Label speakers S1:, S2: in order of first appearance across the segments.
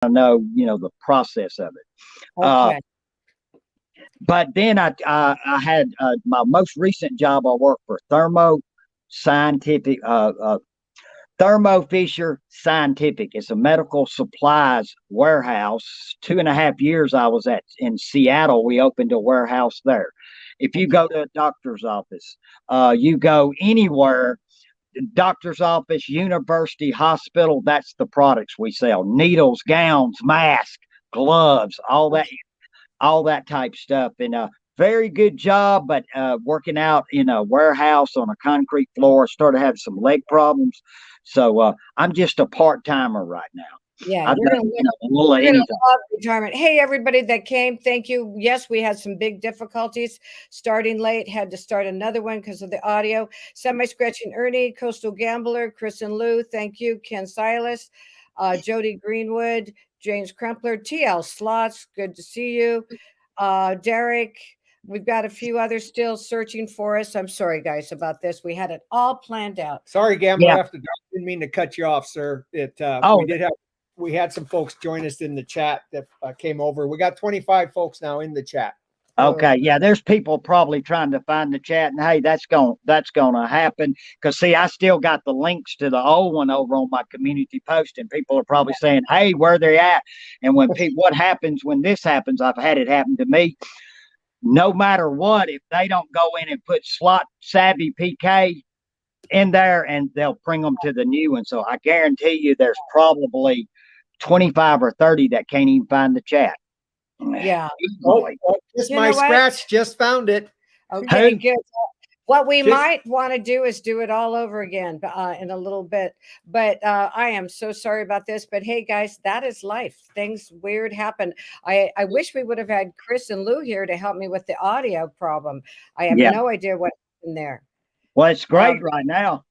S1: know, the process of it.
S2: Okay.
S1: But then I had my most recent job. I worked for Scientific, Thermo Fisher Scientific. It's a medical supplies warehouse. 2.5 years I was at in Seattle. We opened a warehouse there. If you go to a doctor's office, you go anywhere, doctor's office, university, hospital, that's the products we sell. Needles, gowns, masks, gloves, all that type stuff. And very good job, but working out in a warehouse on a concrete floor, started having some leg problems. So I'm just a part timer right now.
S2: Yeah,
S1: I've
S2: you're
S1: done,
S2: gonna
S1: a little of
S2: you're gonna
S1: anything.
S2: love retirement. Hey, everybody that came, thank you. Yes, we had some big difficulties starting late. Had to start another one because of the audio. Semi scratching Ernie, Coastal Gambler, Chris and Lou, thank you. Ken Silas, Jody Greenwood, James Crumpler, TL Slots, good to see you. Derek, we've got a few others still searching for us. I'm sorry, guys, about this. We had it all planned out.
S3: Sorry, Gambler
S1: Yeah.
S3: After Dark. Didn't mean to cut you off, sir.
S1: Oh,
S3: We had some folks join us in the chat that came over. We got 25 folks now in the chat.
S1: okay. Yeah, there's people probably trying to find the chat, and hey, that's gonna happen. Because see, I still got the links to the old one over on my community post, and people are probably saying, "Hey, where they at?" And when what happens when this happens? I've had it happen to me. No matter what, if they don't go in and put slot savvy PK in there, and they'll bring them to the new one. So I guarantee you, there's probably 25 or 30 that can't even find the chat.
S2: Yeah.
S3: Just
S2: You
S3: my
S2: know what?
S3: scratch just found it.
S2: Okay,
S1: Who?
S2: good. What we
S3: Just-
S2: might want to do is do it all over again in a little bit. But I am so sorry about this. But hey, guys, that is life. Things weird happen. I wish we would have had Chris and Lou here to help me with the audio problem. I have
S1: Yeah.
S2: no idea what happened there.
S1: Well, it's great right now.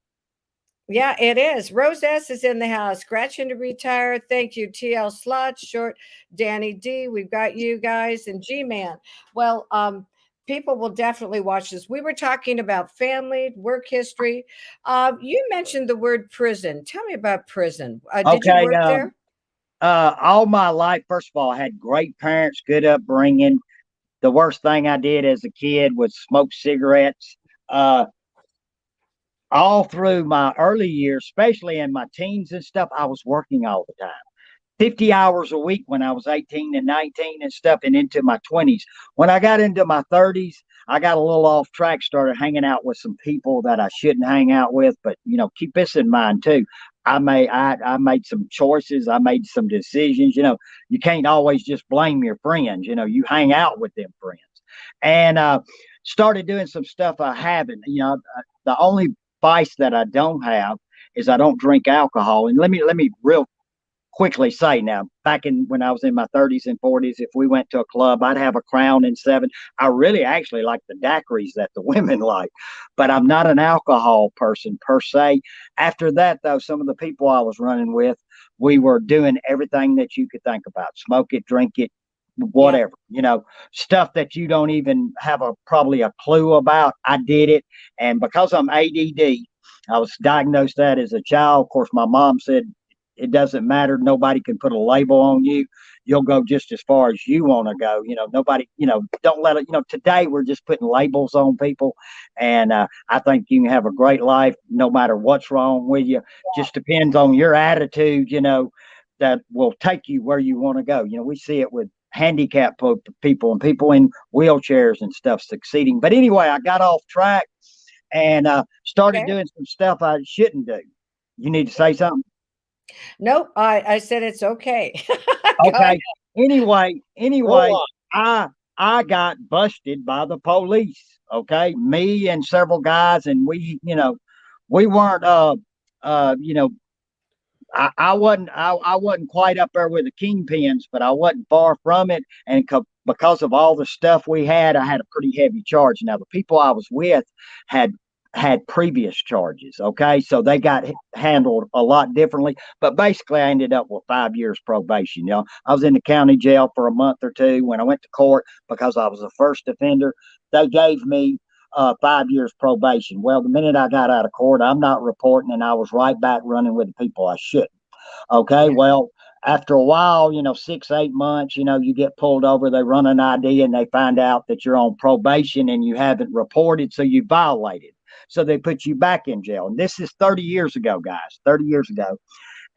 S2: Yeah, it is. Rose S is in the house. Scratching to retire. Thank you. TL Slot, Short, Danny D. We've got you guys and G Man. Well, people will definitely watch this. We were talking about family, work history. You mentioned the word prison. Tell me about prison. Did you
S1: Okay.
S2: work there?
S1: All my life, first of all, I had great parents, good upbringing. The worst thing I did as a kid was smoke cigarettes. All through my early years, especially in my teens and stuff, I was working all the time. 50 hours a week when I was 18 and 19 and stuff, and into my 20s. When I got into my 30s, I got a little off track, started hanging out with some people that I shouldn't hang out with. But, keep this in mind too. I made some choices. I made some decisions. You can't always just blame your friends. You hang out with them friends. And started doing some stuff I haven't. The only vice that I don't have is I don't drink alcohol. And let me real quickly say now, back in when I was in my 30s and 40s, if we went to a club, I'd have a Crown and 7. I really actually like the daiquiris that the women like, but I'm not an alcohol person per se. After that, though, some of the people I was running with, we were doing everything that you could think about: smoke it, drink it, whatever, stuff that you don't even have probably a clue about. I did it. And because I'm ADD, I was diagnosed that as a child. Of course, my mom said, it doesn't matter. Nobody can put a label on you. You'll go just as far as you want to go. Nobody, don't let it, today we're just putting labels on people. And I think you can have a great life no matter what's wrong with you. Just depends on your attitude, that will take you where you want to go. We see it with handicapped people and people in wheelchairs and stuff succeeding. But anyway, I got off track and started doing some stuff I shouldn't do. You need to say something?
S2: Nope. I said it's okay.
S1: Okay. Anyway, I got busted by the police. Okay, me and several guys, and we weren't I wasn't quite up there with the kingpins, but I wasn't far from it. And because of all the stuff we had, I had a pretty heavy charge. Now the people I was with had previous charges. Okay, so they got handled a lot differently. But basically, I ended up with 5 years probation. I was in the county jail for a month or two. When I went to court, because I was a first offender, they gave me 5 years probation. Well, the minute I got out of court, I'm not reporting, and I was right back running with the people I shouldn't. Okay, well, after a while, 6, 8 months, you get pulled over, they run an ID and they find out that you're on probation and you haven't reported, so you violated. So they put you back in jail. And this is 30 years ago, guys, 30 years ago.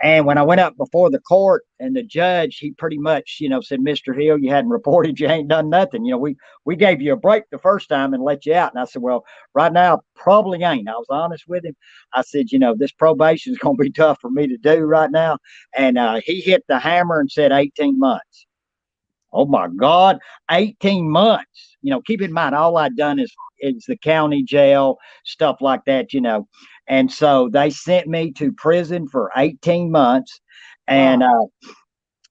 S1: And when I went up before the court and the judge, he pretty much, said, Mr. Hill, you hadn't reported, you ain't done nothing. We gave you a break the first time and let you out. And I said, well, right now, probably ain't. I was honest with him. I said, this probation is going to be tough for me to do right now. And he hit the hammer and said 18 months. Oh my God, 18 months. Keep in mind, all I'd done is the county jail, stuff like that. And so they sent me to prison for 18 months and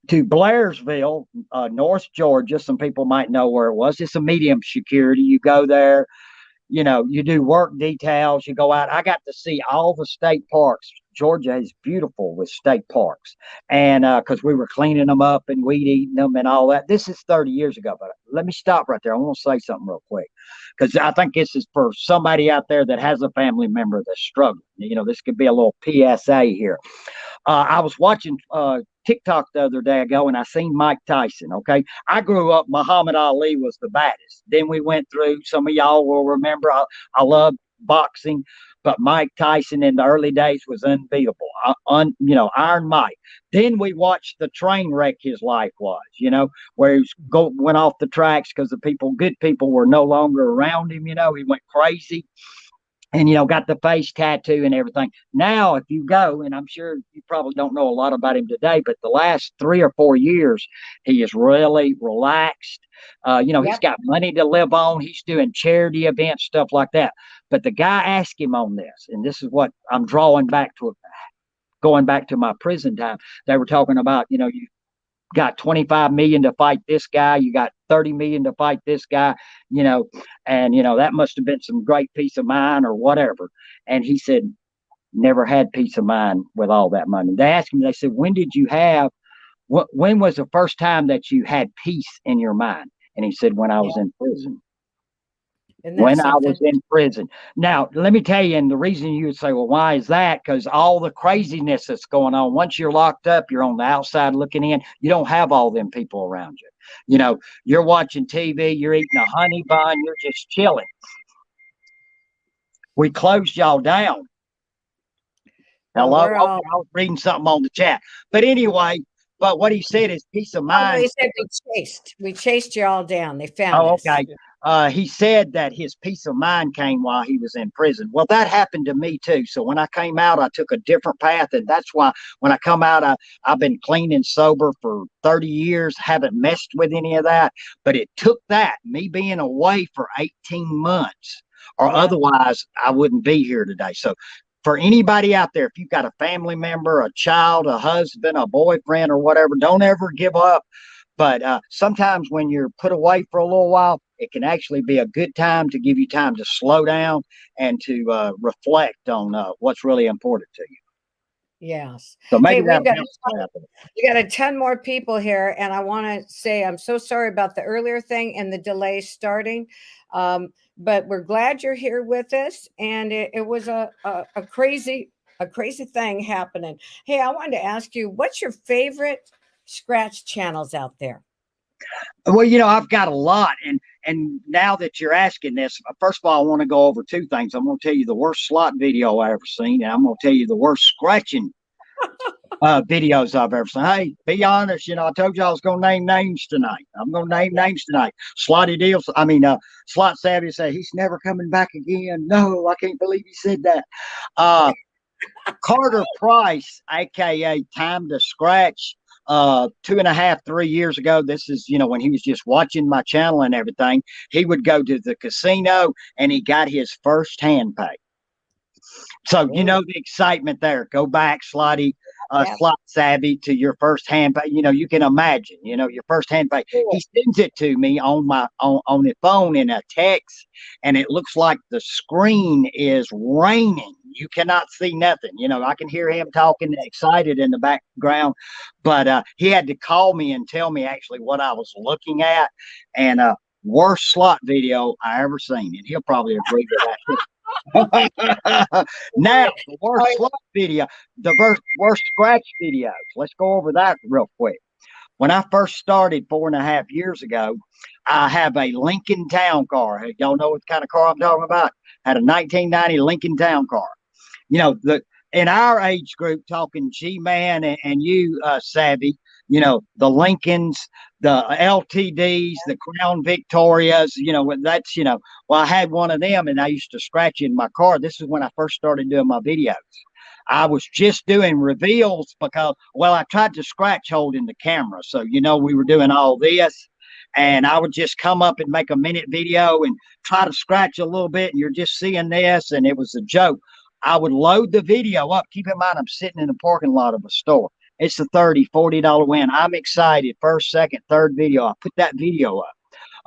S1: to Blairsville, North Georgia. Some people might know where it was. It's a medium security. You go there, you do work details, you go out. I got to see all the state parks. Georgia is beautiful with state parks. And because we were cleaning them up and weed eating them and all that. This is 30 years ago, but let me stop right there. I want to say something real quick because I think this is for somebody out there that has a family member that's struggling. This could be a little PSA here. I was watching TikTok the other day ago and I seen Mike Tyson. Okay. I grew up, Muhammad Ali was the baddest. Then we went through, some of y'all will remember, I love boxing, but Mike Tyson in the early days was unbeatable. Iron Mike. Then we watched the train wreck his life was, where he went off the tracks because good people were no longer around him. He went crazy. And, got the face tattoo and everything. Now, if you go, and I'm sure you probably don't know a lot about him today, but the last 3 or 4 years, he is really relaxed. He's got money to live on. He's doing charity events, stuff like that. But the guy asked him on this, and this is what I'm going back to my prison time. They were talking about, you got 25 million to fight this guy, you got 30 million to fight this guy, and that must have been some great peace of mind or whatever. And he said, never had peace of mind with all that money. They asked him, they said, when was the first time that you had peace in your mind? And he said, when I was in prison. When I was in prison. Now, let me tell you, and the reason you would say, well, why is that? Because all the craziness that's going on, once you're locked up, you're on the outside looking in, you don't have all them people around you. You're watching TV, you're eating a honey bun, you're just chilling. We closed y'all down. Hello? Okay, I was reading something on the chat. But anyway, but what he said is peace of mind.
S2: He said we chased you all down. They found us.
S1: Okay. He said that his peace of mind came while he was in prison. Well, that happened to me too. So when I came out, I took a different path. And that's why when I come out, I've been clean and sober for 30 years, haven't messed with any of that. But it took that, me being away for 18 months, or otherwise I wouldn't be here today. So for anybody out there, if you've got a family member, a child, a husband, a boyfriend, or whatever, don't ever give up. But sometimes when you're put away for a little while, it can actually be a good time to give you time to slow down and to reflect on what's really important to you.
S2: Yes.
S1: So maybe
S2: we got a ton more people here, and I want to say I'm so sorry about the earlier thing and the delay starting, but we're glad you're here with us. And it was a crazy thing happening. Hey, I wanted to ask you, what's your favorite scratch channels out there?
S1: Well, I've got a lot, and now that you're asking this, first of all, I want to go over two things. I'm going to tell you the worst slot video I ever seen, and I'm going to tell you the worst scratching videos I've ever seen. Hey, be honest, I told you I was going to name names tonight. I'm going to name names tonight. Slot Savvy say he's never coming back again. No, I can't believe he said that. Carter Price, aka Time to Scratch. 2.5, 3 years ago, this is, when he was just watching my channel and everything, he would go to the casino and he got his first hand pay. So, the excitement there. Go back, Slotty, Slot Savvy, to your first hand pay. You can imagine, your first hand pay. He sends it to me on my on the phone in a text, and it looks like the screen is raining. You cannot see nothing. I can hear him talking excited in the background, but he had to call me and tell me actually what I was looking at. And worst slot video I ever seen, and he'll probably agree with that. Now, the worst slot video, worst scratch videos. Let's go over that real quick. When I first started 4.5 years ago, I have a Lincoln Town Car. Hey, y'all know what kind of car I'm talking about? Had a 1990 Lincoln Town Car. You know, the in our age group, talking G-Man and you, Savvy, you know, the Lincolns, the LTDs, the Crown Victorias, you know, that's, you know, well, I had one of them and I used to scratch in my car. This is when I first started doing my videos. I was just doing reveals because, well, I tried to scratch holding the camera. So, you know, we were doing all this and I would just come up and make a minute video and try to scratch a little bit. And you're just seeing this. And it was a joke. I would load the video up. Keep in mind, I'm sitting in the parking lot of a store. It's a $30, $40 win. I'm excited. First, second, third video. I put that video up.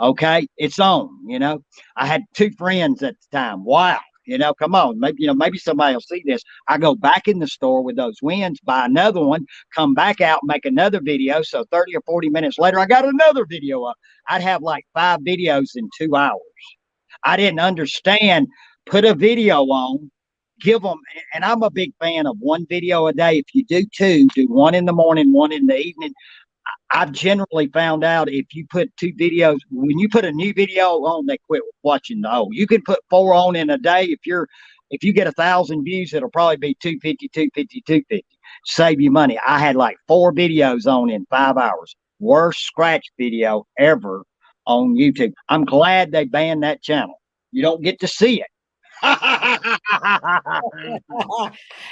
S1: Okay. It's on, you know, I had 2 friends at the time. Wow. You know, come on, maybe, you know, maybe somebody will see this. I go back in the store with those wins, buy another one, come back out, make another video. So 30 or 40 minutes later, I got another video up. I'd have like 5 videos in 2 hours. I didn't understand. Put a video on, give them, and I'm a big fan of 1 video a day. If you do 2, do 1 in the morning, 1 in the evening. I've generally found out if you put 2 videos, when you put a new video on, they quit watching the old. You can put 4 on in a day. If you get 1,000 views, it'll probably be 250, 250, 250. Save you money. I had like 4 videos on in 5 hours. Worst scratch video ever on YouTube. I'm glad they banned that channel. You don't get to see it.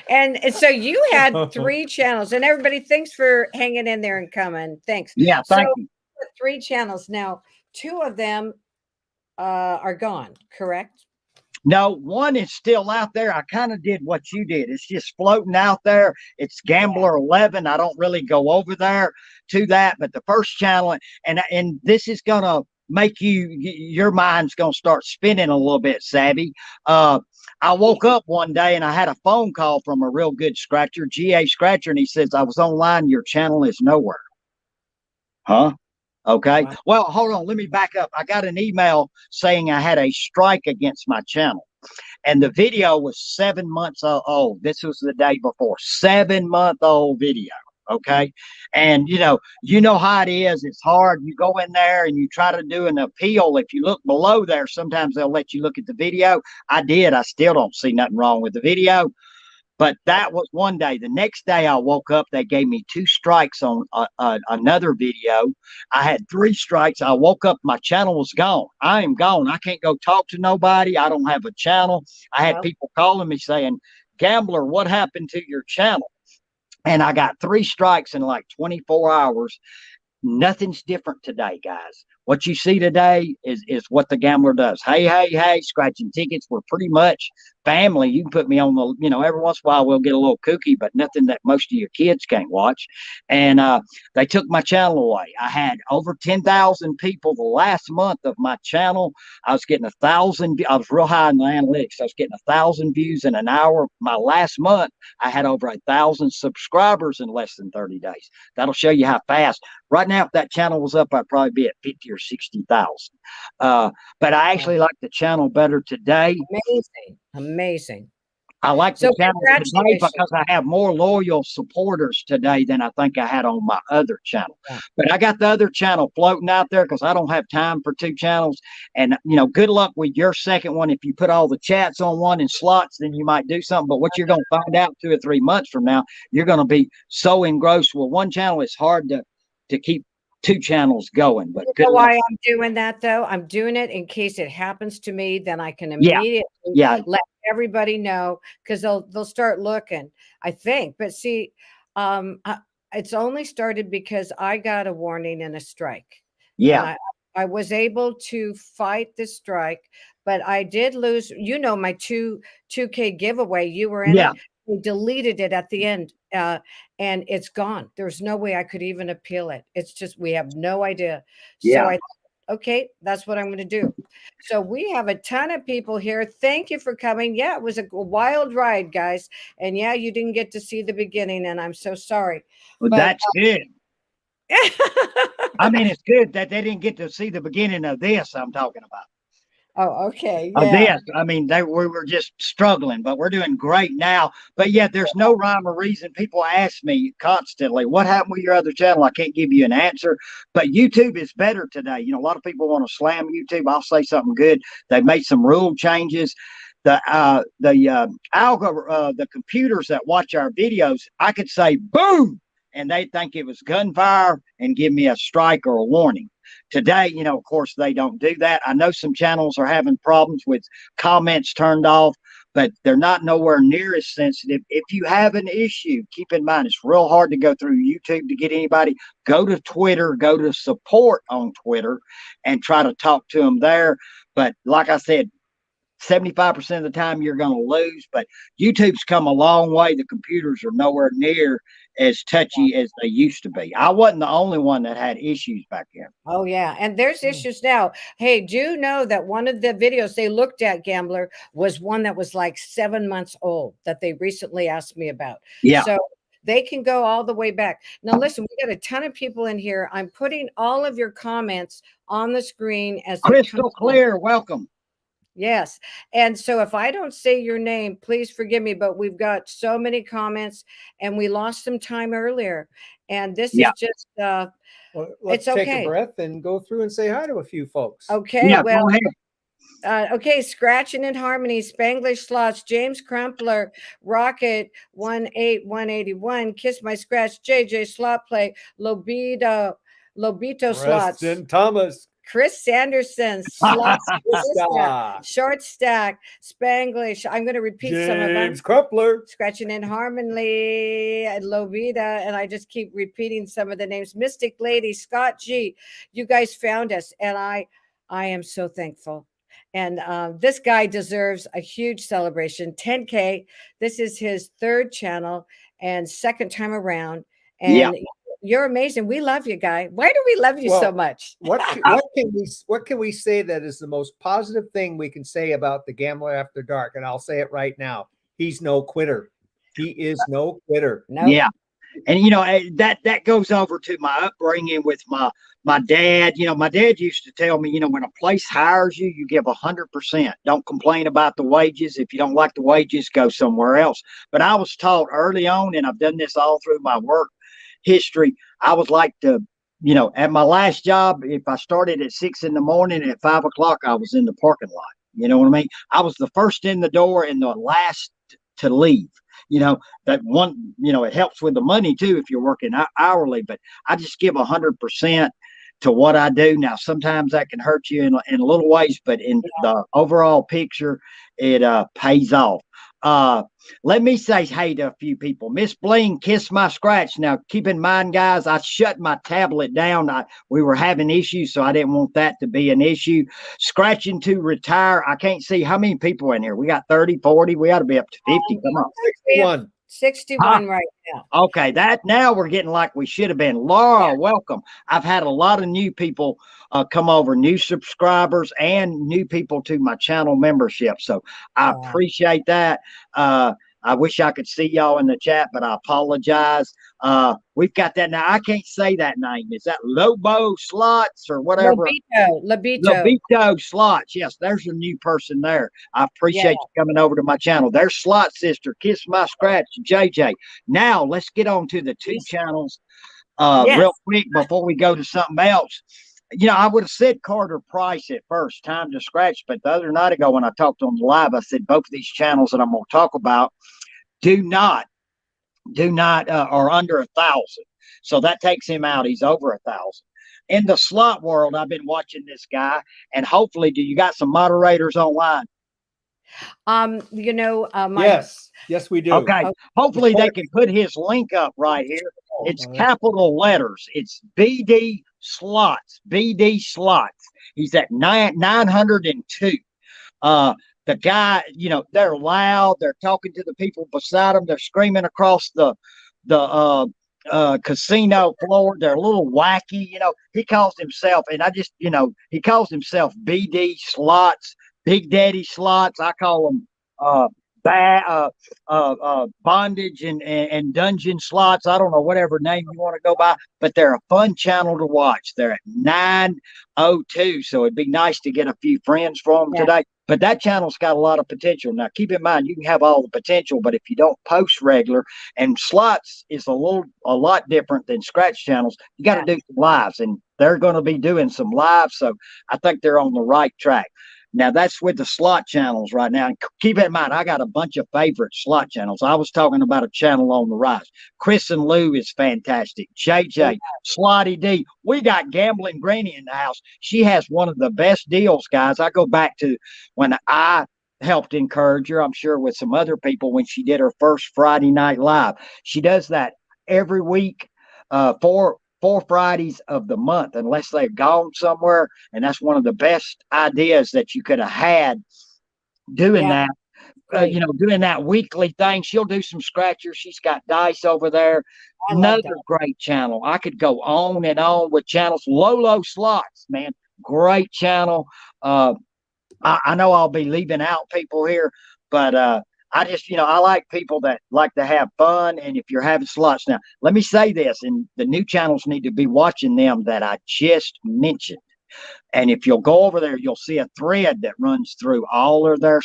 S2: And so you had 3 channels, and everybody, thanks for hanging in there and coming. Thanks.
S1: Yeah, thank you.
S2: 3 channels now. 2 of them are gone, correct?
S1: No, 1 is still out there. I kind of did what you did. It's just floating out there. It's Gambler 11. I don't really go over there to that, but the first channel, and this is gonna make your mind's gonna start spinning a little bit, Savvy. I woke up one day and I had a phone call from a real good scratcher, GA Scratcher, and he says, I was online, your channel is nowhere. Huh? Okay. Wow. Well, hold on. Let me back up. I got an email saying I had a strike against my channel. And the video was 7 months old. This was the day before. 7-month-old video. Okay. And you know how it is. It's hard. You go in there and you try to do an appeal. If you look below there, sometimes they'll let you look at the video. I did. I still don't see nothing wrong with the video. But that was one day. The next day I woke up, they gave me 2 strikes on another video. I had 3 strikes. I woke up, my channel was gone. I am gone. I can't go talk to nobody. I don't have a channel. I had people calling me saying, Gambler, what happened to your channel? And I got 3 strikes in like 24 hours. Nothing's different today, guys. What you see today is what the Gambler does. Hey, scratching tickets. We're pretty much family. You can put me on the, every once in a while we'll get a little kooky, but nothing that most of your kids can't watch. And they took my channel away. I had over 10,000 people the last month of my channel. I was getting 1,000. I was real high in the analytics. I was getting 1,000 views in an hour. My last month, I had over 1,000 subscribers in less than 30 days. That'll show you how fast. Right now, if that channel was up, I'd probably be at 50 or 60,000. But I actually like the channel better today.
S2: Amazing.
S1: I like the channel today because I have more loyal supporters today than I think I had on my other channel. Yeah. But I got the other channel floating out there because I don't have time for 2 channels. And, good luck with your second one. If you put all the chats on one and slots, then you might do something. But what you're going to find out 2 or 3 months from now, you're going to be so engrossed with one channel, it's hard to keep 2 channels going. But
S2: you know why I'm doing that though? I'm doing it in case it happens to me, then I can immediately let everybody know, because they'll start looking, I think. But see, it's only started because I got a warning and a strike. Yeah. I was able to fight the strike, but I did lose, my 2K giveaway. You were in it. We deleted it at the end, and it's gone. There's no way I could even appeal it. It's just, we have no idea. So I thought, okay, that's what I'm going to do. So we have a ton of people here. Thank you for coming. Yeah, it was a wild ride, guys. And yeah, you didn't get to see the beginning, and I'm so sorry.
S1: Well, but that's good. I mean, it's good that they didn't get to see the beginning of this I'm talking about.
S2: Oh, okay.
S1: Of
S2: Yeah.
S1: this. I mean, we were just struggling, but we're doing great now. But yet, there's no rhyme or reason. People ask me constantly, "What happened with your other channel?" I can't give you an answer. But YouTube is better today. You know, a lot of people want to slam YouTube. I'll say something good. They've made some rule changes. The computers that watch our videos, I could say boom, and they think it was gunfire and give me a strike or a warning. Today, you know, of course, they don't do that. I know some channels are having problems with comments turned off, but they're not nowhere near as sensitive. If you have an issue, keep in mind it's real hard to go through YouTube to get anybody. Go to Twitter, go to support on Twitter, and try to talk to them there. But like I said, 75% of the time you're going to lose, but YouTube's come a long way. The computers are nowhere near as touchy as they used to be. I wasn't the only one that had issues back then.
S2: Oh, yeah. And there's issues now. Hey, do you know that one of the videos they looked at, Gambler, was one that was like 7 months old that they recently asked me about?
S1: Yeah.
S2: So they can go all the way back. Now, listen, we got a ton of people in here. I'm putting all of your comments on the screen as they
S1: Crystal
S2: come in.
S1: clear. Welcome.
S2: Yes. And so if I don't say your name, please forgive me, but we've got so many comments and we lost some time earlier. And this is just,
S3: Well, let's
S2: it's
S3: take
S2: okay.
S3: a breath and go through and say hi to a few folks.
S2: Okay.
S1: Yeah,
S2: Well,
S1: go ahead.
S2: okay. Scratching in Harmony, Spanglish Slots, James Crumpler, Rocket 18181, Kiss My Scratch, JJ Slot Play, Lobito Slots,
S3: Preston Thomas,
S2: Chris Sanderson, Slots,
S3: Krista,
S2: Short Stack, Spanglish. I'm going to repeat some of them.
S3: James Crumpler,
S2: Scratching in Harmony, and Lovita, and I just keep repeating some of the names. Mystic Lady, Scott G. You guys found us, and I am so thankful. And this guy deserves a huge celebration. 10K. This is his third channel and second time around. And you're amazing. We love you, guy. Why do we love you so much?
S3: What can we say that is the most positive thing we can say about the Gambler After Dark? And I'll say it right now. He's no quitter. He is no quitter.
S2: No.
S1: Yeah. And you know that goes over to my upbringing with my dad. You know, my dad used to tell me, you know, when a place hires you, you give 100%. Don't complain about the wages. If you don't like the wages, go somewhere else. But I was taught early on, and I've done this all through my work history. I was like you know, at my last job, if I started at 6 in the morning, at 5 o'clock, I was in the parking lot. You know what I mean? I was the first in the door and the last to leave. You know, that one, you know, it helps with the money too if you're working hourly, but I just give 100% to what I do. Now, sometimes that can hurt you in little ways, but in the overall picture, it pays off. Let me say hey to a few people. Miss Bling, Kiss My Scratch. Now, keep in mind, guys, I shut my tablet down. We were having issues, so I didn't want that to be an issue. Scratching to Retire. I can't see how many people in here. We got 30, 40. We ought to be up to 50. Come on.
S3: 61.
S2: 61 right now.
S1: Okay, that now we're getting like we should have been. Laura, welcome. I've had a lot of new people come over, new subscribers and new people to my channel membership. So I appreciate that. I wish I could see y'all in the chat, but I apologize. We've got that now. I can't say that name. Is that Lobo Slots or whatever? Lobito Slots. Yes, there's a new person there. I appreciate you coming over to my channel. There's Slot Sister, Kiss My Scratch, JJ. Now let's get on to the two channels real quick before we go to something else. You know, I would have said Carter Price at first, Time to Scratch, but the other night ago when I talked on the live, I said both of these channels that I'm going to talk about do not are under 1,000. So that takes him out. He's over 1,000. In the slot world, I've been watching this guy, and hopefully, do you got some moderators online?
S2: You know,
S3: yes, we do.
S1: Okay. Hopefully they can put his link up right here. It's capital letters. It's BD Slots. BD Slots. He's at 902. The guy, you know, they're loud. They're talking to the people beside them. They're screaming across the casino floor. They're a little wacky. You know, he calls himself, and he calls himself BD Slots, Big Daddy Slots. I call him bondage and dungeon slots. I don't know whatever name you want to go by, but they're a fun channel to watch. They're at 9:02, so it'd be nice to get a few friends from them today. But that channel's got a lot of potential. Now, keep in mind, you can have all the potential, but if you don't post regular, and slots is a lot different than scratch channels, you got to do some lives, and they're going to be doing some lives. So I think they're on the right track. Now that's with the slot channels right now. And keep in mind, I got a bunch of favorite slot channels. I was talking about a channel on the rise. Chris and Lou is fantastic. JJ, Slotty D. We got Gambling Granny in the house. She has one of the best deals, guys. I go back to when I helped encourage her, I'm sure with some other people, when she did her first Friday night live. She does that every week, four Fridays of the month, unless they've gone somewhere. And that's one of the best ideas that you could have had doing that. Doing that weekly thing. She'll do some scratchers. She's got dice over there. Another great channel. I could go on and on with channels. Lolo Slots, man, great channel. I know I'll be leaving out people here, but I just, I like people that like to have fun. And if you're having slots now, let me say this, and the new channels need to be watching them that I just mentioned. And if you'll go over there, you'll see a thread that runs through all of their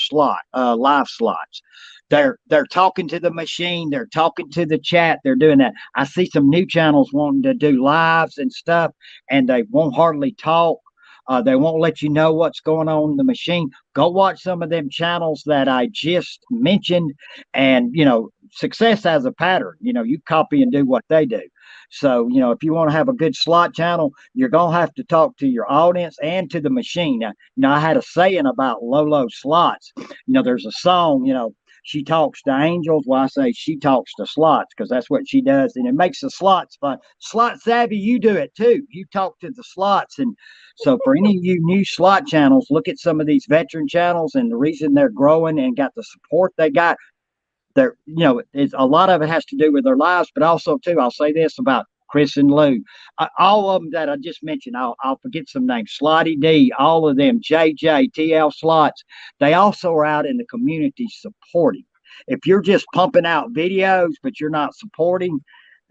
S1: live slots. They're talking to the machine. They're talking to the chat. They're doing that. I see some new channels wanting to do lives and stuff, and they won't hardly talk. They won't let you know what's going on in the machine. Go watch some of them channels that I just mentioned, and success has a pattern. You copy and do what they do. So if you want to have a good slot channel, you're gonna have to talk to your audience and to the machine. Now, I had a saying about Lolo Slots. There's a song. She talks to angels. Well, I say she talks to slots because that's what she does, and it makes the slots fun. Slot savvy, you do it too. You talk to the slots. And so for any of you new slot channels, look at some of these veteran channels, and the reason they're growing and got the support they got, it's a lot of it has to do with their lives, but also too, I'll say this about Chris and Lou, all of them that I just mentioned. I'll forget some names. Slotty D, all of them, JJ, TL Slots. They also are out in the community supporting. If you're just pumping out videos but you're not supporting,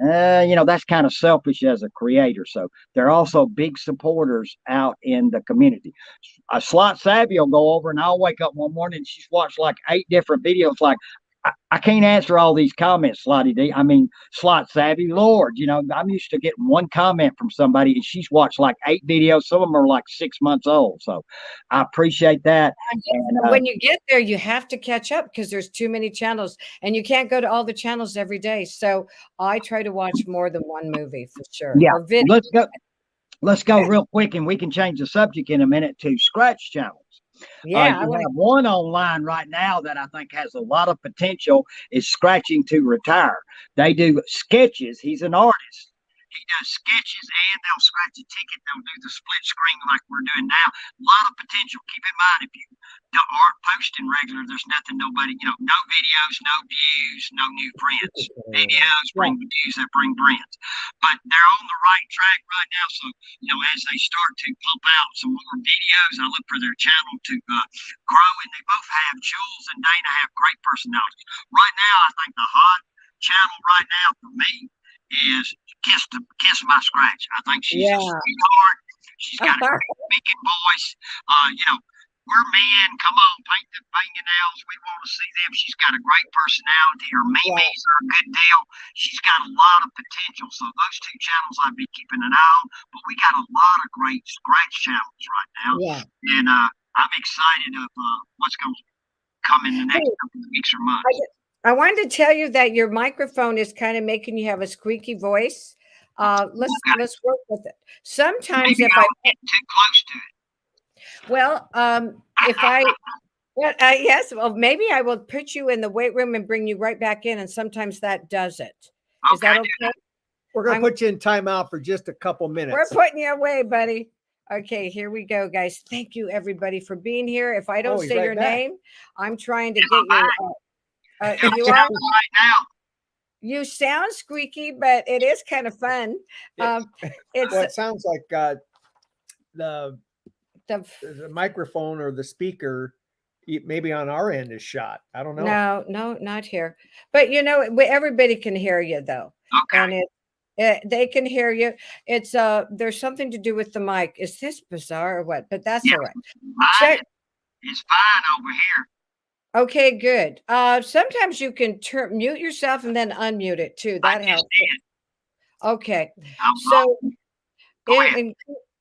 S1: that's kind of selfish as a creator. So they're also big supporters out in the community. A Slot Savvy will go over, and I'll wake up one morning and she's watched like 8 different videos. Like, I can't answer all these comments, Slotty D. I mean, Slot Savvy, Lord, I'm used to getting one comment from somebody, and she's watched like 8 videos. Some of them are like 6 months old. So I appreciate that.
S2: And when you get there, you have to catch up because there's too many channels, and you can't go to all the channels every day. So I try to watch more than one movie for sure.
S1: Yeah,
S2: or video.
S1: Let's go real quick, and we can change the subject in a minute to scratch channels.
S2: Yeah,
S1: you have one online right now that I think has a lot of potential, is Scratching to Retire. They do sketches. He's an artist. He does sketches, and they'll scratch a ticket. They'll do the split screen like we're doing now. A lot of potential. Keep in mind, if you aren't posting regular, there's nothing, nobody, no videos, no views, no new friends. Videos bring views that bring friends. But they're on the right track right now. So, as they start to pump out some more videos, I look for their channel to grow. And they both have, Jules and Dana have great personalities. Right now, I think the hot channel right now for me is Kiss My Scratch. I think she's a sweetheart. She's got a great speaking voice. We're men. Come on, paint the fingernails. We want to see them. She's got a great personality. Her memes are a good deal. She's got a lot of potential. So those 2 channels I'd be keeping an eye on. But we got a lot of great scratch channels right now. Yeah. And I'm excited of what's going to come in the next couple of weeks or months.
S2: I wanted to tell you that your microphone is kind of making you have a squeaky voice. Let's work with it. Sometimes
S1: maybe
S2: if I
S1: get too close to it.
S2: Well, if I yes, well, maybe I will put you in the weight room and bring you right back in, and sometimes that does it. Is that okay?
S3: We're going to put you in timeout for just a couple minutes.
S2: We're putting you away, buddy. Okay, here we go, guys. Thank you, everybody, for being here. If I don't say your name, I'm trying to get you. You are
S1: right now.
S2: You sound squeaky, but it is kind of fun.
S3: It sounds like the microphone or the speaker maybe on our end is shot. I don't know.
S2: No, not here. But everybody can hear you though,
S1: Okay.
S2: and they can hear you. It's there's something to do with the mic. Is this bizarre or what? But that's
S1: Yeah.
S2: all right.
S1: Mine
S2: Check.
S1: is fine over here.
S2: Okay, good. Sometimes you can mute yourself and then unmute it too.
S1: I
S2: That
S1: just
S2: helps.
S1: did.
S2: Okay.
S1: I was
S2: So
S1: wrong. Go ahead.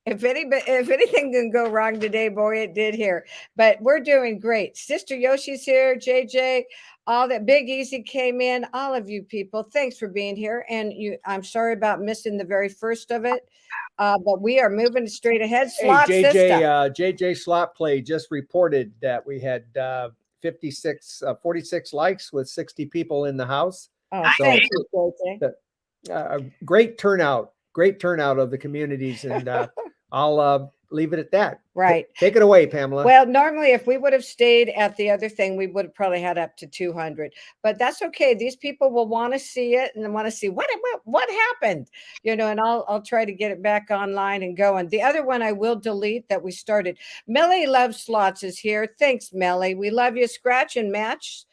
S2: if anything can go wrong today, boy, it did here. But we're doing great. Sister Yoshi's here, JJ, all that. Big Easy came in. All of you people, thanks for being here. And I'm sorry about missing the very first of it, but we are moving straight ahead.
S3: Hey,
S2: Slot
S3: JJ,
S2: sister.
S3: JJ Slot Play just reported that we had 46 likes with 60 people in the house.
S2: Oh, thank you, JJ.
S3: A great turnout of the communities, and I'll leave it at that.
S2: Right.
S3: Take it away, Pamela.
S2: Well, normally if we would have stayed at the other thing, we would have probably had up to 200, but that's okay. These people will want to see it and want to see what happened, and I'll try to get it back online and going. The other one I will delete that we started. Melly Loves Slots is here. Thanks, Melly. We love you. Scratch and Match.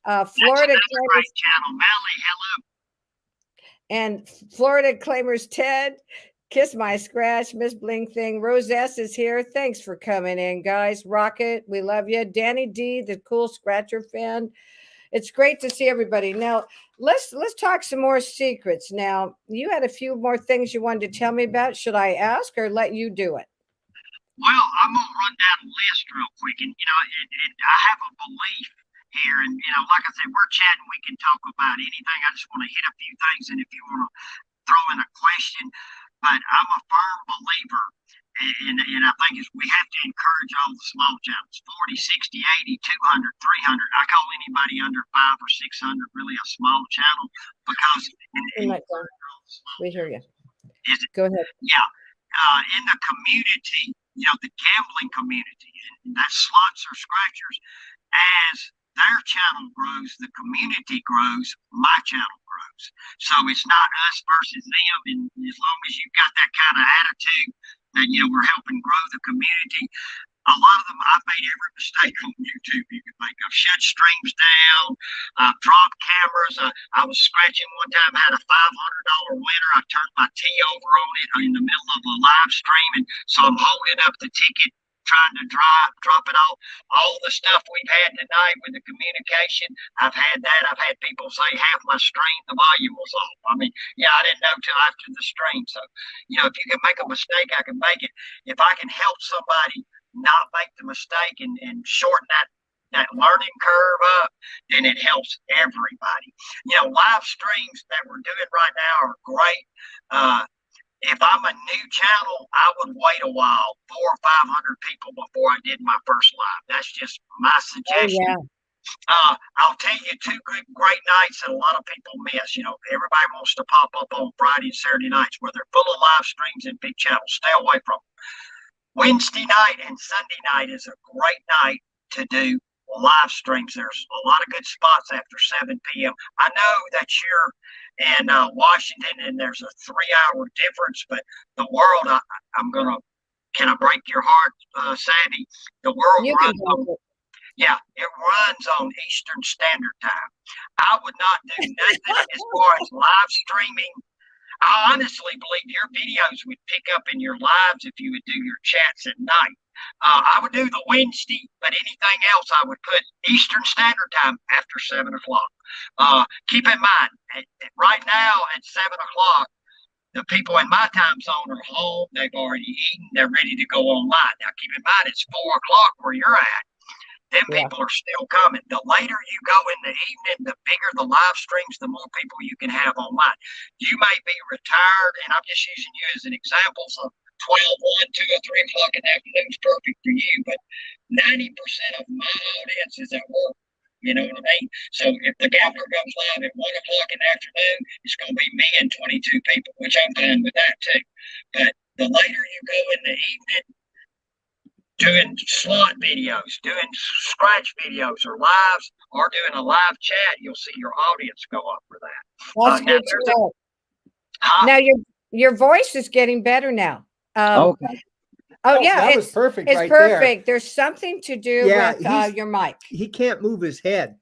S2: Florida
S1: Claimers channel. Melly, hello.
S2: And Florida Claimers Ted. Kiss My Scratch, Miss Bling Thing. Rose S is here. Thanks for coming in, guys. Rocket, we love you. Danny D, the cool scratcher fan. It's great to see everybody. Now, let's talk some more secrets. Now, you had a few more things you wanted to tell me about. Should I ask or let you do it?
S1: Well, I'm gonna run down the list real quick, and and I have a belief here, and like I said, we're chatting. We can talk about anything. I just want to hit a few things, and if you want to throw in a question. But I'm a firm believer, and I think we have to encourage all the small channels, 40, 60, 80, 200, 300. I call anybody under 500 or 600 really a small channel because
S2: we hear you.
S1: Go ahead. Yeah. In the community, the gambling community, and that's slots or scratchers, as their channel grows, the community grows, my channel grows. So it's not us versus them. And as long as you've got that kind of attitude that, we're helping grow the community, a lot of them, I've made every mistake on YouTube you can think of. Shut streams down, dropped cameras. I was scratching one time, had a $500 winner. I turned my T over on it in the middle of a live stream. And so I'm holding up the ticket, trying to drop it off. All the stuff we've had tonight with the communication, I've had that. I've had people say half my stream, the volume was off. I mean, I didn't know till after the stream. So, if you can make a mistake, I can make it. If I can help somebody not make the mistake and shorten that learning curve up, then it helps everybody. Live streams that we're doing right now are great. If I'm a new channel, I would wait a while, 400 or 500 people before I did my first live. That's just my suggestion.
S2: Oh,
S1: yeah. I'll tell you two great nights that a lot of people miss. Everybody wants to pop up on Friday and Saturday nights where they're full of live streams and big channels. Stay away from them. Wednesday night and Sunday night is a great night to do live streams. There's a lot of good spots after 7 p.m. I know that you're in Washington and there's a 3-hour difference, but the world, can I break your heart, Savvy? The world runs on, it runs on Eastern Standard Time. I would not do nothing as far as live streaming. I honestly believe your videos would pick up in your lives if you would do your chats at night. I would do the Wednesday, but anything else I would put Eastern Standard Time after 7 o'clock. Keep in mind, right now at 7 o'clock, the people in my time zone are home. They've already eaten. They're ready to go online. Now, keep in mind, it's 4 o'clock where you're at. Them people are still coming. The later you go in the evening, the bigger the live streams, the more people you can have online. You may be retired, and I'm just using you as an example. So 12, 1, 2, or 3 o'clock in the afternoon is perfect for you, but 90% of my audience is at work. You know what I mean? So if the gambler goes live at 1 o'clock in the afternoon, it's going to be me and 22 people, which I'm fine with that too. But the later you go in the evening, doing slot videos, doing scratch videos or lives, or doing a live chat, you'll see your audience go up for that.
S2: That's good to know. Now your voice is getting better now.
S1: Okay.
S2: Oh,
S3: Oh,
S2: yeah,
S3: that was perfect
S2: it's
S3: right there.
S2: perfect. There's something to do
S3: Yeah,
S2: with your mic.
S3: He can't move his head.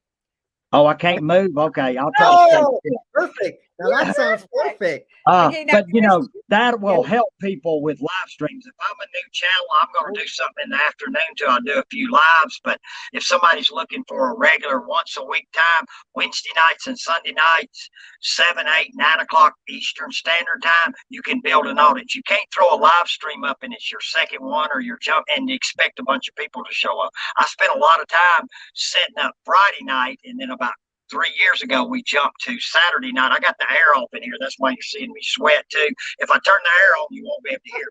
S1: Oh, I can't move. Okay, I'll try to stay
S3: Oh,
S1: still.
S3: perfect. Now that sounds perfect.
S2: Okay, now,
S1: But
S2: Chris,
S1: that will
S2: yeah.
S1: help people with live streams. If I'm a new channel, I'm going to do something in the afternoon till I do a few lives. But if somebody's looking for a regular once a week time, Wednesday nights and Sunday nights, 7, 8, 9 o'clock Eastern Standard Time, you can build an audience. You can't throw a live stream up and it's your second one or your jump and expect a bunch of people to show up. I spent a lot of time setting up Friday night, and then about 3 years ago, we jumped to Saturday night. I got the air off in here. That's why you're seeing me sweat too. If I turn the air on, you won't be able to hear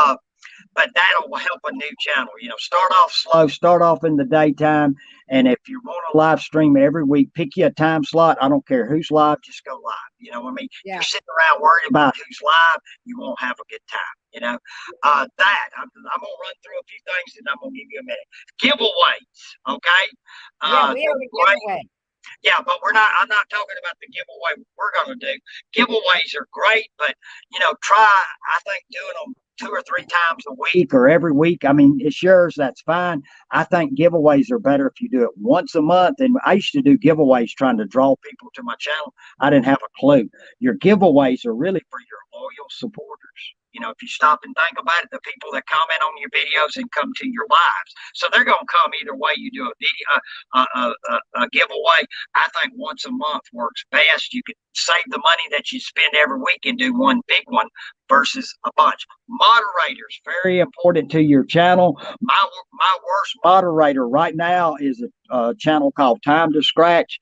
S1: me. But that'll help a new channel. Start off slow, start off in the daytime. And if you want to live stream every week, pick you a time slot. I don't care who's live, just go live. You know what I mean? If you're sitting around worried about who's live, you won't have a good time. I'm going to run through a few things and I'm going to give you a minute. Giveaways, okay?
S2: Yeah, we have a giveaway.
S1: Yeah, but I'm not talking about the giveaway we're going to do. Giveaways are great, but, try, I think, doing them 2 or 3 times a week or every week. I mean, it's yours. That's fine. I think giveaways are better if you do it once a month. And I used to do giveaways trying to draw people to my channel. I didn't have a clue. Your giveaways are really for your loyal supporters. If you stop and think about it, the people that comment on your videos and come to your lives. So they're going to come either way you do a video, a giveaway. I think once a month works best. You can save the money that you spend every week and do one big one versus a bunch. Moderators, very important to your channel. My worst moderator right now is a channel called Time to Scratch.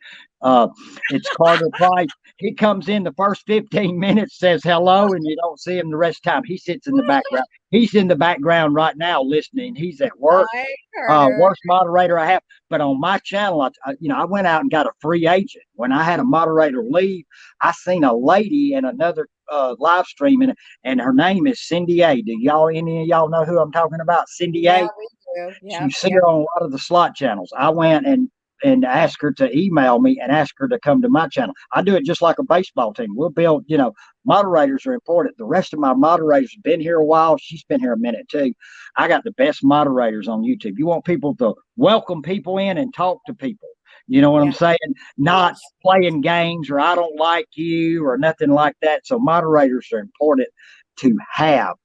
S1: It's Carter Price. He comes in the first 15 minutes, says hello, and you don't see him the rest of the time. He sits in the background. He's in the background right now listening. He's at work. Worst moderator I have. But on my channel, I went out and got a free agent. When I had a moderator leave, I seen a lady in another live stream, and her name is Cindy A. Do any of y'all know who I'm talking about? Cindy A.
S2: Yeah, we do. Yeah,
S1: you see her on a lot of the slot channels. I went and ask her to email me and ask her to come to my channel. I do it just like a baseball team. We'll build, moderators are important. The rest of my moderators have been here a while. She's been here a minute too. I got the best moderators on YouTube. You want people to welcome people in and talk to people. You know what I'm saying? Not playing games or I don't like you or nothing like that. So moderators are important to have.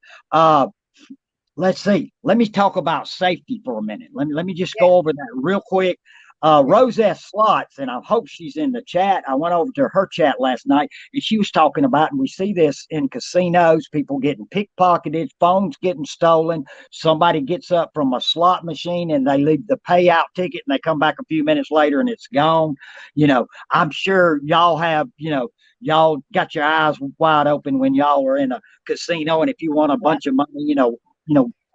S1: Let's see. Let me talk about safety for a minute. Let me just go over that real quick. Rose S. Slots, and I hope she's in the chat. I went over to her chat last night, and she was talking about, and we see this in casinos, people getting pickpocketed, phones getting stolen. Somebody gets up from a slot machine, and they leave the payout ticket, and they come back a few minutes later, and it's gone. I'm sure y'all have, y'all got your eyes wide open when y'all are in a casino, and if you want a bunch of money,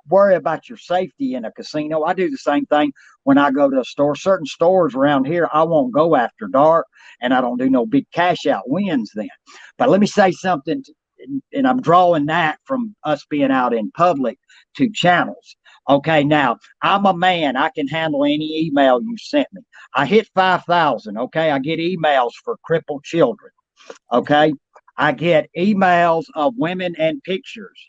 S1: worry about your safety in a casino. I do the same thing when I go to a store. Certain stores around here, I won't go after dark, and I don't do no big cash out wins then. But let me say something, and I'm drawing that from us being out in public to channels. Okay, now I'm a man. I can handle any email you sent me. I hit 5,000. Okay, I get emails for crippled children. Okay, I get emails of women and pictures.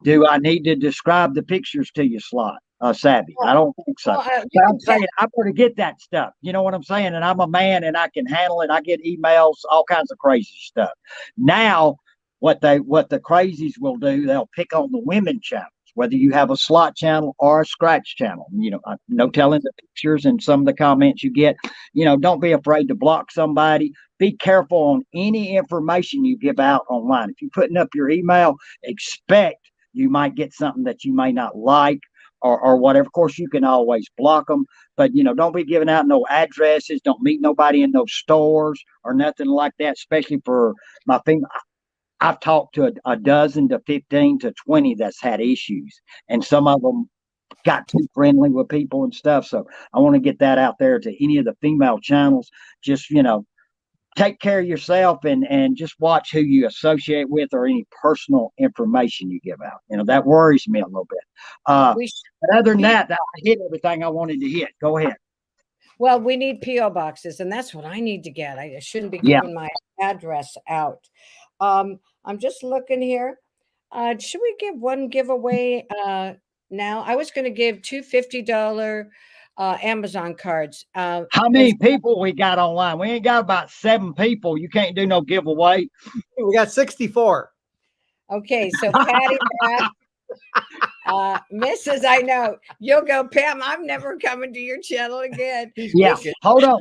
S1: Do I need to describe the pictures to you, Savvy? I don't think so. But I'm saying I'm going to get that stuff. You know what I'm saying? And I'm a man and I can handle it. I get emails, all kinds of crazy stuff. Now, what the crazies will do, they'll pick on the women channels, whether you have a slot channel or a scratch channel. No telling the pictures and some of the comments you get. Don't be afraid to block somebody. Be careful on any information you give out online. If you're putting up your email, expect you might get something that you may not like or whatever. Of course, you can always block them, but don't be giving out no addresses. Don't meet nobody in those stores or nothing like that, especially for my female. I've talked to a dozen to 15 to 20 that's had issues, and some of them got too friendly with people and stuff. So I want to get that out there to any of the female channels. Just, take care of yourself and just watch who you associate with or any personal information you give out. That worries me a little bit. But other than that, I hit everything I wanted to hit. Go ahead.
S2: Well, we need P.O. boxes, and that's what I need to get. I shouldn't be giving my address out. I'm just looking here. Should we give one giveaway now. I was going to give two $50 Amazon cards.
S1: How many people we got online? We ain't got about 7 people. You can't do no giveaway.
S3: We got 64.
S2: Okay, so Patty Pat, Mrs. I know you'll go, Pam. I'm never coming to your channel again.
S1: Yeah, hold on.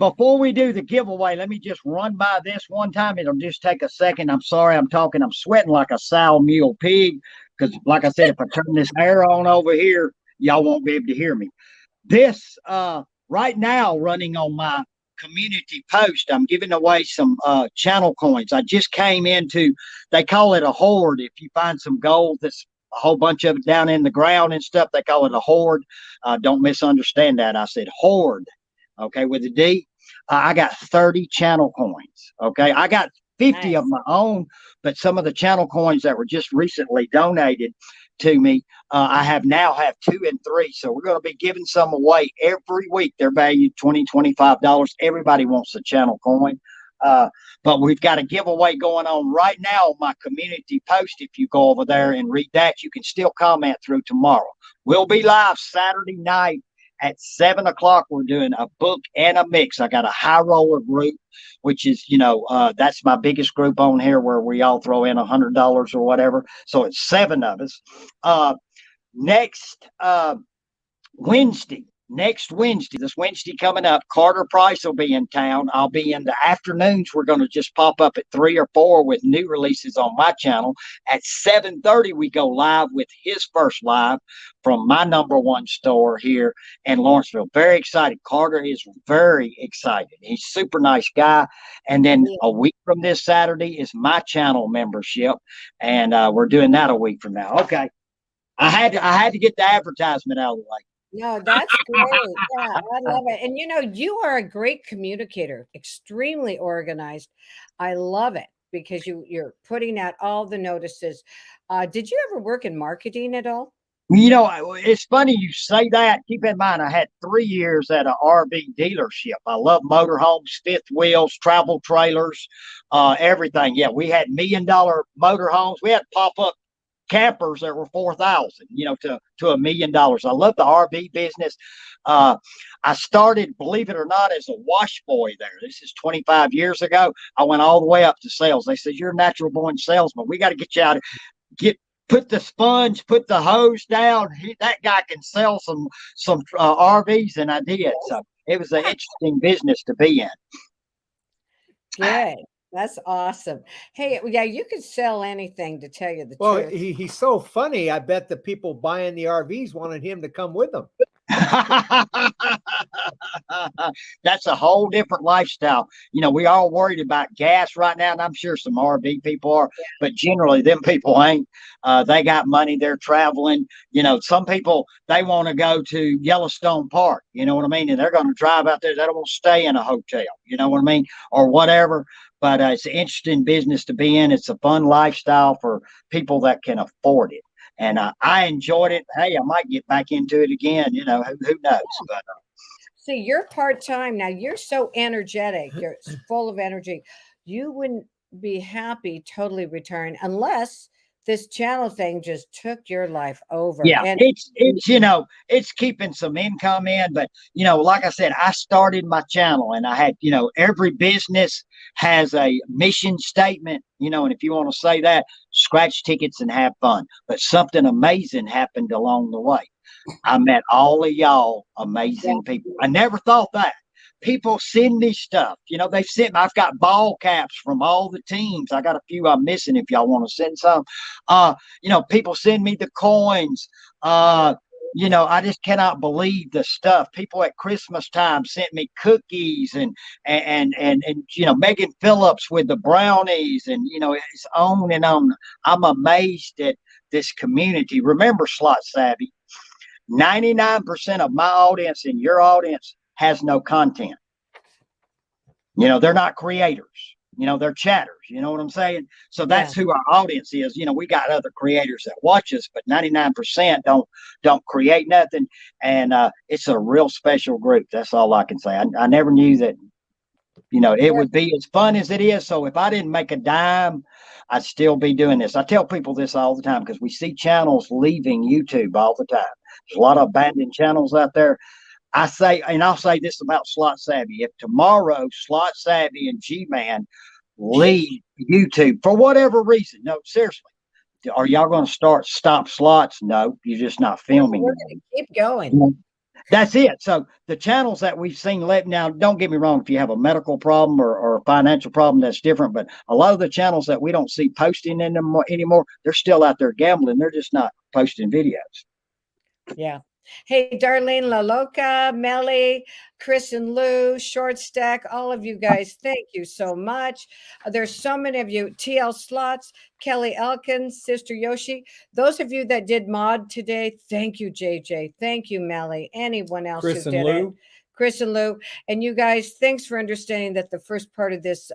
S1: Before we do the giveaway, let me just run by this one time. It'll just take a second. I'm sorry I'm talking. I'm sweating like a sow mule pig because, like I said, if I turn this air on over here, y'all won't be able to hear me. This right now running on my community post, I'm giving away some channel coins. I just came into, they call it a hoard. If you find some gold that's a whole bunch of it down in the ground and stuff, they call it a hoard. Don't misunderstand that. I said hoard. Okay, with a D. I got 30 channel coins. Okay, I got 50 of my own, but some of the channel coins that were just recently donated to me, I have 2 and 3. So we're going to be giving some away every week. They're valued $20, $25. Everybody wants a channel coin. But we've got a giveaway going on right now on my community post. If you go over there and read that, you can still comment through tomorrow. We'll be live Saturday night at 7 o'clock. We're doing a book and a mix. I got a high roller group, which is, that's my biggest group on here, where we all throw in $100 or whatever. So it's 7 of us. Next Wednesday, this Wednesday coming up, Carter Price will be in town. I'll be in the afternoons. We're going to just pop up at 3 or 4 with new releases on my channel. At 7:30, we go live with his first live from my #1 store here in Lawrenceville. Very excited. Carter is very excited. He's a super nice guy. And then a week from this Saturday is my channel membership, and we're doing that a week from now. Okay, I had to get the advertisement out of the way.
S2: No, that's great. Yeah, I love it. And you are a great communicator, extremely organized. I love it because you're putting out all the notices. Did you ever work in marketing at all?
S1: It's funny you say that. Keep in mind, I had 3 years at an RV dealership. I love motorhomes, fifth wheels, travel trailers, everything. Yeah, we had $1 million motorhomes. We had pop-up campers that were 4,000, to $1 million. I love the RV business. I started, believe it or not, as a wash boy there. This is 25 years ago. I went all the way up to sales. They said, "You're a natural born salesman. We got to get you out. Put the sponge, put the hose down. That guy can sell some RVs," and I did. So it was an interesting business to be in.
S2: Good. That's awesome. Hey, yeah, you could sell anything, to tell you the
S3: Well,
S2: truth.
S3: he's so funny. I bet the people buying the RVs wanted him to come with them.
S1: That's a whole different lifestyle. We all worried about gas right now, and I'm sure some RV people are, but generally them people ain't. They got money, they're traveling. Some people, they want to go to Yellowstone Park, you know what I mean? And they're going to drive out there. They don't want to stay in a hotel, you know what I mean? Or whatever. But it's an interesting business to be in. It's a fun lifestyle for people that can afford it. And I enjoyed it. Hey, I might get back into it again. Who knows? But
S2: see, you're part-time now. You're so energetic. You're full of energy. You wouldn't be happy totally retiring unless this channel thing just took your life over.
S1: Yeah, and it's keeping some income in. But like I said, I started my channel, and I had every business has a mission statement. And if you want to say that, scratch tickets and have fun. But something amazing happened along the way. I met all of y'all amazing people. I never thought that. People send me stuff. They've sent me, I've got ball caps from all the teams. I got a few I'm missing if y'all want to send some. People send me the coins. I just cannot believe the stuff. People at Christmas time sent me cookies and Megan Phillips with the brownies, and it's on and on. I'm amazed at this community. Remember, Slot Savvy, 99% of my audience and your audience has no content. They're not creators. They're chatters. You know what I'm saying? So that's who our audience is. We got other creators that watch us, but 99% don't create nothing. And it's a real special group. That's all I can say. I never knew that, It would be as fun as it is. So if I didn't make a dime, I'd still be doing this. I tell people this all the time because we see channels leaving YouTube all the time. There's a lot of abandoned channels out there. I say, and I'll say this about Slot Savvy. If tomorrow Slot Savvy and G-Man leave YouTube for whatever reason, no, seriously, are y'all going to stop slots? No, you're just not filming.
S2: We're going to keep going.
S1: That's it. So the channels that we've seen let now, don't get me wrong, if you have a medical problem or a financial problem, that's different. But a lot of the channels that we don't see posting in them anymore, they're still out there gambling. They're just not posting videos.
S2: Yeah. Hey, Darlene La Loca, Melly, Chris and Lou, Short Stack, all of you guys, thank you so much. There's so many of you. TL Slots, Kelly Elkins, Sister Yoshi. Those of you that did mod today, thank you, JJ. Thank you, Melly. Anyone else
S3: Chris
S2: who
S3: and
S2: did
S3: Lou.
S2: it. Chris and Lou. And you guys, thanks for understanding that the first part of this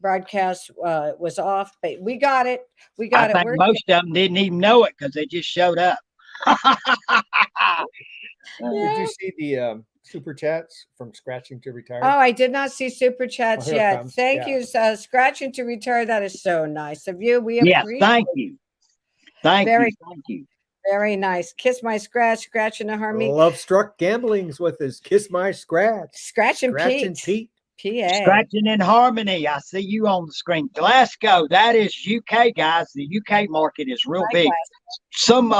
S2: broadcast was off, but we got it. We got
S1: I think most of them didn't even know it because they just showed up.
S3: Did you see the super chats from Scratching to Retire?
S2: Oh, I did not see super chats
S3: here it
S2: yet.
S3: comes.
S2: Thank you, Scratching to Retire. That is so nice of you. We
S1: Yes,
S2: appreciate
S1: thank you. Thank you.
S2: Very nice. Kiss my scratch, scratching a harmony.
S3: Love Struck Gamblings with his Kiss My Scratch.
S2: Scratching
S3: Scratching
S2: Pete.
S3: Pete.
S2: PA.
S1: Scratching in Harmony. I see you on the screen. Glasgow, that is UK, guys. The UK market is real big. Some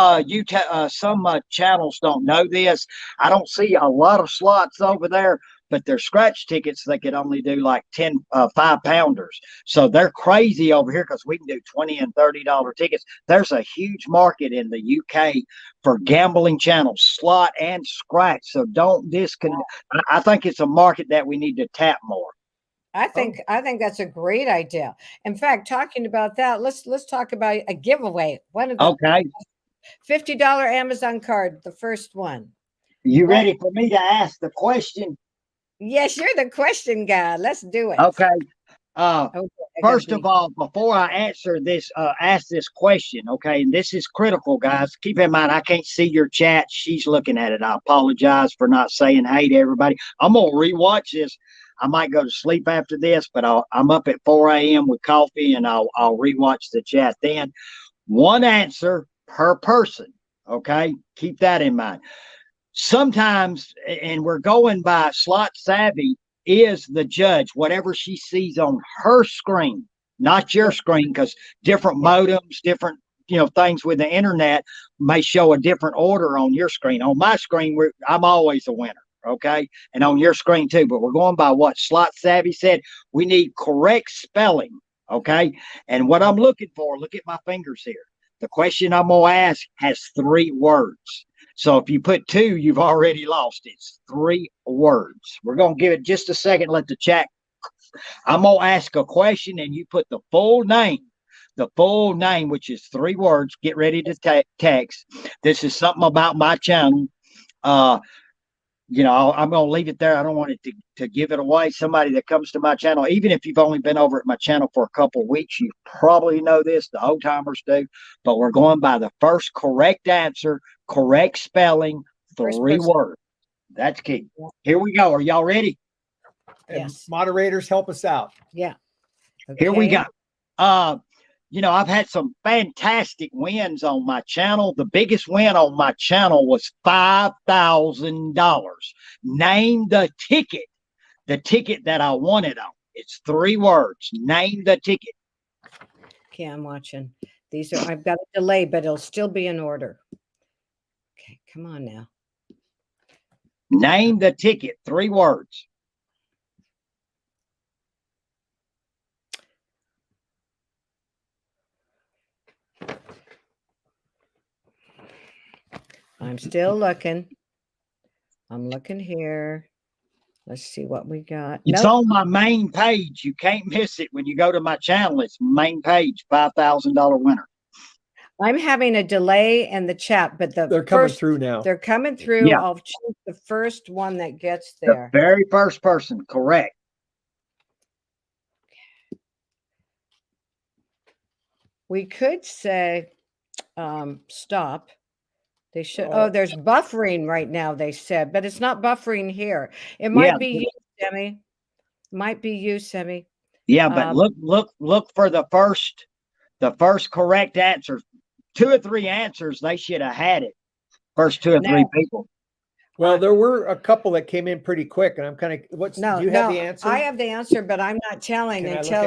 S1: channels don't know this. I don't see a lot of slots over there, but their scratch tickets, they could only do like 10 5-pounders. So they're crazy over here because we can do $20 and $30 tickets. There's a huge market in the UK for gambling channels, slot and scratch. So don't disconnect. I think it's a market that we need to tap more.
S2: I think that's a great idea. In fact, talking about that, let's talk about a giveaway. One of the $50 Amazon card, the first one.
S1: You ready for me to ask the question?
S2: Yes, you're the question guy. Let's do it.
S1: Okay. First of all, before I answer this, ask this question, okay, and this is critical, guys. Keep in mind, I can't see your chat. She's looking at it. I apologize for not saying hey to everybody. I'm going to rewatch this. I might go to sleep after this, but I'm up at 4 a.m. with coffee, and I'll rewatch the chat then. One answer per person, okay? Keep that in mind. Sometimes, and we're going by Slot Savvy, is the judge, whatever she sees on her screen, not your screen, because different modems, different things with the internet may show a different order on your screen. On my screen, I'm always a winner, okay? And on your screen too, but we're going by what Slot Savvy said. We need correct spelling, okay? And what I'm looking for, look at my fingers here. The question I'm going to ask has 3 words. So if you put 2, you've already lost. It's 3 words. We're going to give it just a second. Let the chat. I'm going to ask a question and you put the full name, which is 3 words. Get ready to text. This is something about my channel. I'm going to leave it there. I don't want it to give it away. Somebody that comes to my channel, even if you've only been over at my channel for a couple of weeks, you probably know this. The old timers do. But we're going by the first correct answer, correct spelling, 3 words. That's key. Yeah. Here we go. Are y'all ready?
S3: Yes. Moderators, help us out.
S2: Yeah.
S1: Okay. Here we go. I've had some fantastic wins on my channel. The biggest win on my channel was $5,000. Name the ticket that I won it on. It's 3 words. Name the ticket.
S2: Okay, I'm watching. I've got a delay, but it'll still be in order. Okay, come on now.
S1: Name the ticket. 3 words.
S2: I'm still looking. I'm looking here. Let's see what we got.
S1: It's on my main page. You can't miss it when you go to my channel. It's main page, $5,000 winner.
S2: I'm having a delay in the chat, but
S3: they're coming through now.
S2: They're coming through. Yeah. I'll choose the first one that gets there.
S1: The very first person, correct.
S2: We could say stop. They should. Oh, there's buffering right now, they said, but it's not buffering here. It might be you, Demi. Might be you, Semi.
S1: Yeah, but look for the first correct answer. 2 or 3 answers, they should have had it. First 2 or 3 people.
S3: Well, there were a couple that came in pretty quick, and I'm kind of do you have the answer?
S2: I have the answer, but I'm not telling
S3: Can
S2: until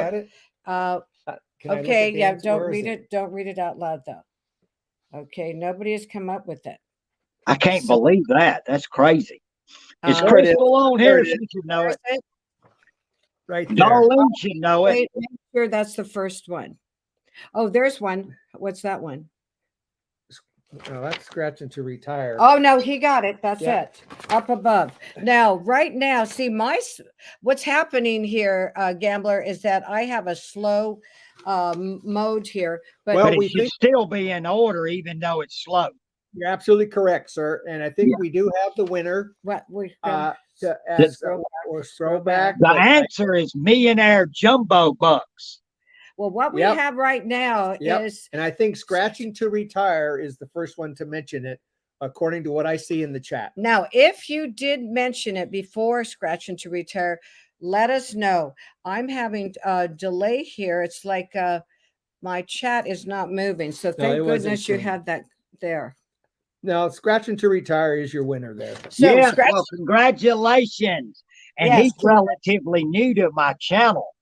S3: I look at it?
S2: Okay, yeah, don't read it. Don't read it out loud though. Okay, nobody has come up with it.
S1: I can't believe that. That's crazy. It's
S2: There
S1: Crystal on here. She should know it.
S3: Right there.
S1: Darlene should know it.
S2: Wait, make sure that's the first one. Oh, there's one. What's that one?
S3: Oh, that's scratching to retire.
S2: Oh no, he got it. That's it. Up above. Now, right now, see what's happening here, Gambler, is that I have a slow mode here, but
S1: Well, it should still be in order, even though it's slow.
S3: You're absolutely correct, sir. And I think we do have the winner.
S2: What we
S3: to ask or throwback.
S1: The answer is Millionaire Jumbo Bucks.
S2: Well, what we have right now is,
S3: and I think scratching to retire is the first one to mention it, according to what I see in the chat.
S2: Now, if you did mention it before scratching to retire, let us know. I'm having a delay here. It's like my chat is not moving. So thank goodness you had that there.
S3: No, scratching to retire is your winner there.
S2: So
S1: well, congratulations. And he's relatively new to my channel.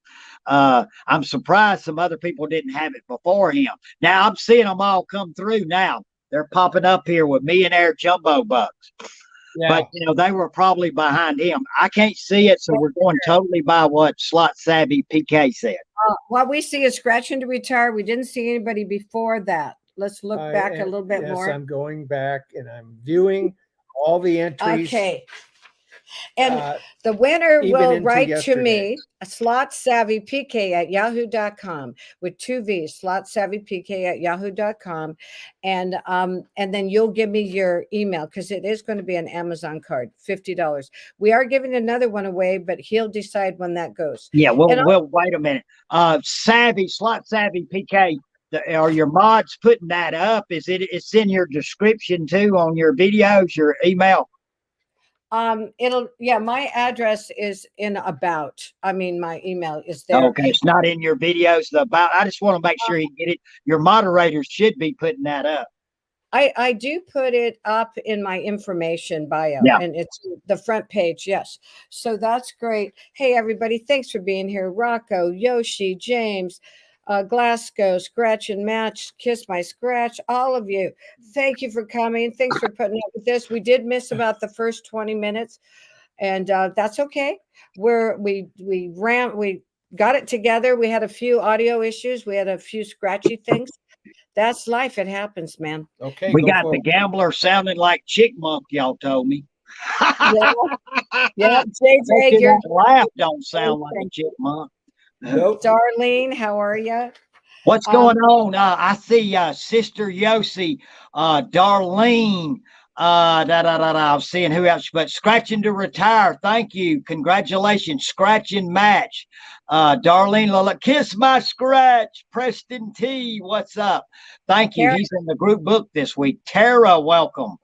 S1: I'm surprised some other people didn't have it before him. Now I'm seeing them all come through now. They're popping up here with Millionaire Jumbo Bucks. Yeah. But, you know, they were probably behind him. I can't see it, so we're going totally by what Slot Savvy PK said.
S2: What we see is scratching to retire. We didn't see anybody before that. Let's look back a little bit more.
S3: I'm going back and I'm viewing all the entries.
S2: Okay. And the winner will write to me, slot savvy pk at yahoo.com with 2 V's, slot savvy pk at yahoo.com. And then you'll give me your email because it is going to be an Amazon card, $50. We are giving another one away, but he'll decide when that goes.
S1: Yeah, well, wait a minute. Slot savvy PK. Are your mods putting that up? It's in your description too on your videos, your email?
S2: My address is in about. I mean, my email is there.
S1: Okay, it's not in your videos. I just want to make sure you get it. Your moderators should be putting that up.
S2: I do put it up in my information bio, and it's the front page. Yes, so that's great. Hey, everybody, thanks for being here. Rocco, Yoshi, James, Glasgow, Scratch and Match, Kiss My Scratch, all of you. Thank you for coming. Thanks for putting up with this. We did miss about the first 20 minutes, and that's okay. We got it together. We had a few audio issues. We had a few scratchy things. That's life. It happens, man.
S3: Okay.
S1: We got the Gambler sounding like Chickmunk, y'all told me.
S2: Yeah. JJ,
S1: your laugh don't sound like a chipmunk.
S2: Nope. Darlene, how are you?
S1: What's going on? I see Sister Yossi, Darlene. I'm seeing who else, but Scratching to Retire. Thank you. Congratulations. Scratch and Match. Darlene, Kiss My Scratch. Preston T. What's up? Thank you. He's in the group book this week. Tara, welcome.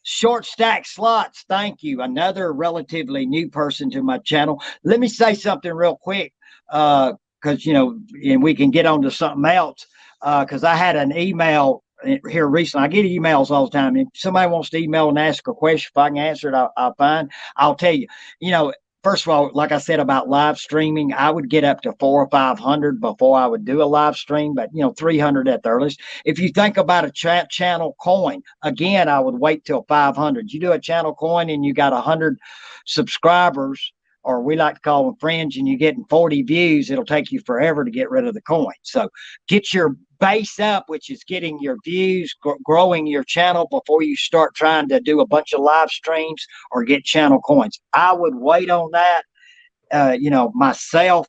S1: Short Stack Slots, thank you. Another relatively new person to my channel. Let me say something real quick, because and we can get on to something else. Because I had an email here recently. I get emails all the time. If somebody wants to email and ask a question, if I can answer it, I'll tell you. First of all, like I said about live streaming, I would get up to 400 or 500 before I would do a live stream, but 300 at the earliest. If you think about a channel coin, again, I would wait till 500. You do a channel coin and you got 100 subscribers, or we like to call them friends, and you're getting 40 views, it'll take you forever to get rid of the coin. So get your base up, which is getting your views, growing your channel before you start trying to do a bunch of live streams or get channel coins. I would wait on that, myself,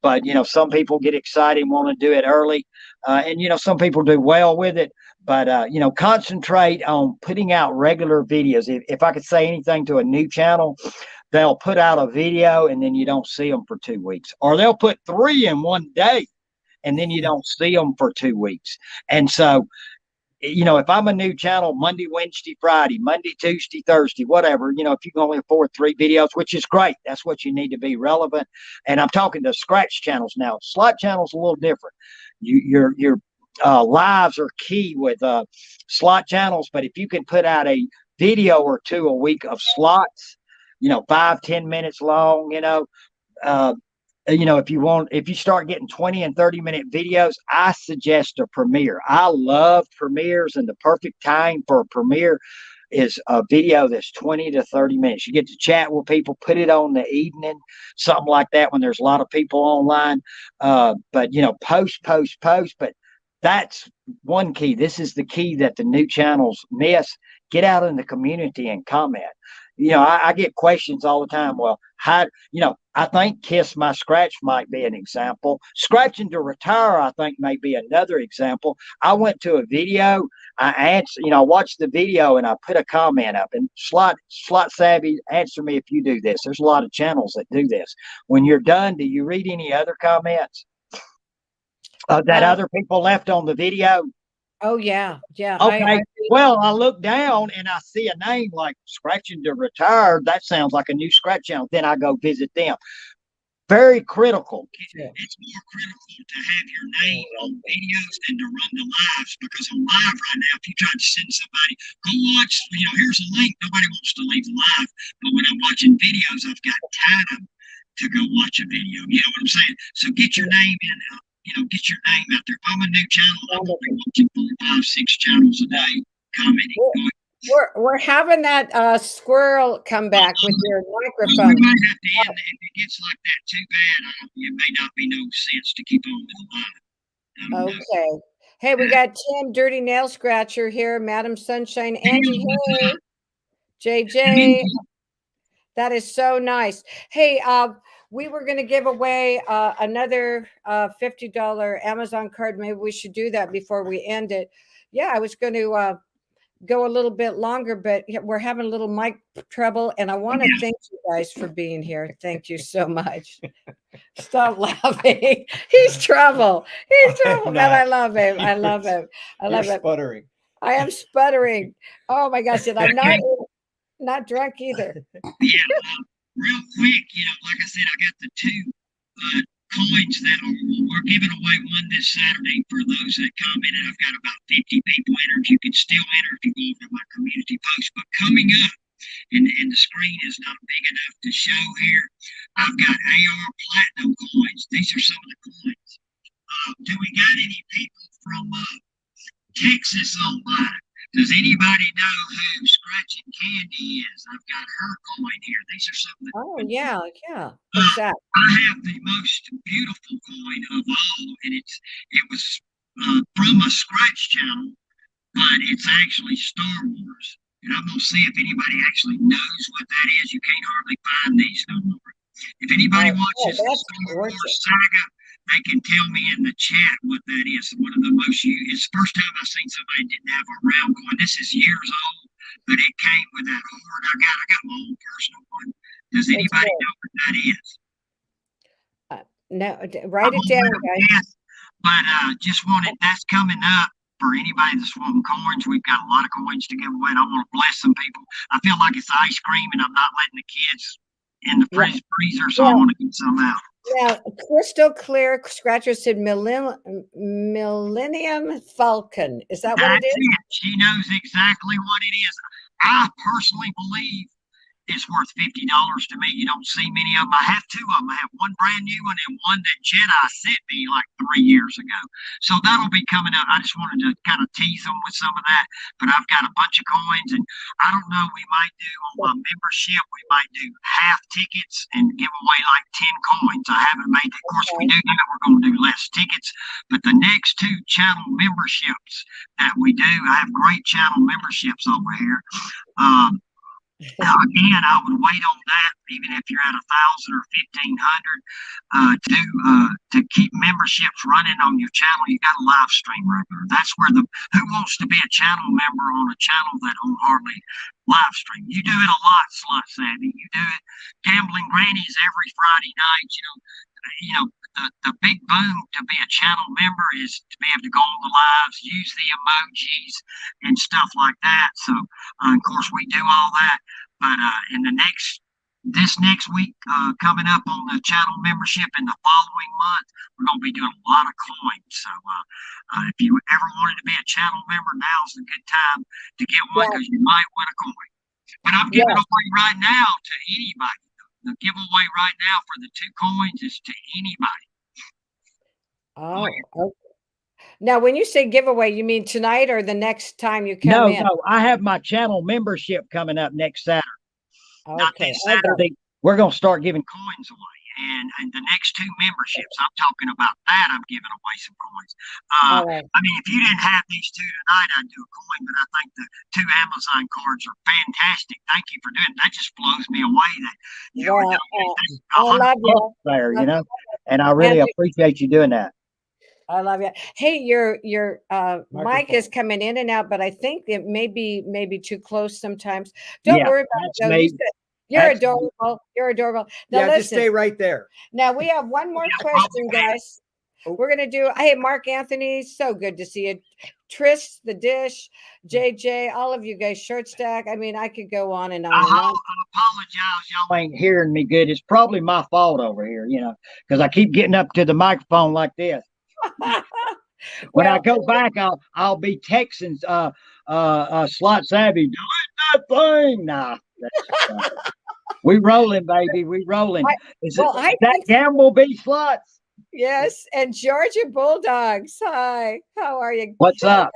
S1: but some people get excited and want to do it early, and some people do well with it, but concentrate on putting out regular videos. If I could say anything to a new channel, they'll put out a video and then you don't see them for 2 weeks, or they'll put 3 in one day and then you don't see them for 2 weeks. And so if I'm a new channel, Monday, Wednesday, Friday, Monday, Tuesday, Thursday, whatever, if you can only afford 3 videos, which is great, that's what you need to be relevant. And I'm talking to scratch channels now. Slot channels a little different. Your lives are key with slot channels, but if you can put out a video or two a week of slots, 5-10 minutes long, uh, if you start getting 20 and 30-minute videos, I suggest a premiere. I love premieres, and the perfect time for a premiere is a video that's 20 to 30 minutes. You get to chat with people, put it on the evening, something like that when there's a lot of people online. But post. But that's one key. This is the key that the new channels miss. Get out in the community and comment. I get questions all the time. Well, I think Kiss My Scratch might be an example. Scratching to Retire, I think, may be another example. I went to a video. I watched the video and I put a comment up. And Slot Savvy, answer me if you do this. There's a lot of channels that do this. When you're done, do you read any other comments that other people left on the video?
S2: Oh yeah.
S1: Okay. Well, I look down and I see a name like Scratching to Retire. That sounds like a new scratch channel. Then I go visit them. Very critical. It's more critical to have your name on videos than to run the lives, because on live right now, if you try to send somebody, go watch, here's a link. Nobody wants to leave live. But when I'm watching videos, I've got time to go watch a video. You know what I'm saying? So get your name in. Get your name out there. If I'm a new channel, I'm going to be watching 4, 5, 6 channels a day, commenting.
S2: We're having that squirrel come back with your microphone.
S1: We might have to end it. If it gets like that too bad, it may not be no sense to keep on with the live.
S2: Okay. Hey, we got Tim Dirty Nail Scratcher here, Madam Sunshine, Angie, hey, JJ. That is so nice. Hey, we were going to give away another $50 Amazon card. Maybe we should do that before we end it. Yeah, I was going to go a little bit longer, but we're having a little mic trouble. And I want to thank you guys for being here. Thank you so much. Stop laughing. He's trouble. And I love him. I love him. I love it.
S3: Sputtering.
S2: I am sputtering. Oh my gosh. And I'm not drunk either.
S1: Yeah, real quick, like I said, I got the 2 coins that we're giving away one this Saturday for those that commented. I've got about 50 people entered. You can still enter if you go over to my community post. But coming up, and the screen is not big enough to show here, I've got AR Platinum coins. These are some of the coins. Do we got any people from Texas online? Does anybody know who Scratching Candy is? I've got her coin here. These are some of the.
S2: Oh, yeah. What's that?
S1: I have the most beautiful coin of all, and it was from a scratch channel, but it's actually Star Wars. And I'm gonna see if anybody actually knows what that is. You can't hardly find these no more. If anybody watches the Star Wars saga, they can tell me in the chat what that is. One of the most used. It's the first time I've seen somebody didn't have a round coin. This is years old, but it came with that heart. I got my own personal one. Does anybody know what that is?
S2: No, write it down, guys.
S1: Yes, but just wanted, that's coming up for anybody that's wanting coins. We've got a lot of coins to give away, and I want to bless some people. I feel like it's ice cream, and I'm not letting the kids in the freezer, so I want to get some out.
S2: Now, crystal clear scratcher said Millennium Falcon. Is that what it is?
S1: She knows exactly what it is. I personally believe it's worth $50 to me. You don't see many of them. I have 2 of them. I have one brand new one and one that Jedi sent me like 3 years ago. So that'll be coming up. I just wanted to kind of tease them with some of that. But I've got a bunch of coins, and I don't know, we might do on my membership, we might do half tickets and give away like 10 coins. I haven't made it. Of course, we do that, we're going to do less tickets. But the next 2 channel memberships that we do, I have great channel memberships over here. Again, I would wait on that, even if you're at 1,000 or 1,500, to keep memberships running on your channel. You got to live stream regular. That's where who wants to be a channel member on a channel that don't hardly live stream? You do it a lot, Slot Savvy. You do it. Gambling Grannies every Friday night. the big boom to be a channel member is to be able to go on the lives, use the emojis and stuff like that. So, of course, we do all that. But in this next week coming up on the channel membership in the following month, we're going to be doing a lot of coins. So if you ever wanted to be a channel member, now's a good time to get one because you might win a coin. But I'm giving away right now to anybody. The giveaway right now for the 2 coins is to anybody.
S2: Oh, okay. Now, when you say giveaway, you mean tonight or the next time you come in?
S1: No, I have my channel membership coming up next Saturday. Not
S2: Okay.
S1: this Saturday. We're going to start giving coins away. And the next 2 memberships, I'm talking about that. I'm giving away some coins.
S2: Right.
S1: I mean, if you didn't have these 2 tonight, I'd do a coin, but I think the 2 Amazon cards are fantastic. Thank you for doing it. That just blows me away that you're doing it.
S2: I love you.
S1: There, you know, and I really appreciate you doing that.
S2: I love you. Hey, your mic is coming in and out, but I think it may be too close sometimes. Don't worry about it. You're adorable. You're adorable. Now, listen,
S3: just stay right there.
S2: Now we have one more question, guys. We're gonna do. Hey, Mark Anthony, so good to see you. Tris, the dish, JJ, all of you guys, short stack. I mean, I could go on and on.
S1: I apologize, y'all ain't hearing me good. It's probably my fault over here, you know, because I keep getting up to the microphone like this. When I go back, I'll be texting Slot Savvy, delete that thing. Nah, we rolling, baby. We rolling. That Gamble be Slots?
S2: Yes, and Georgia Bulldogs. Hi, how are you?
S1: What's up?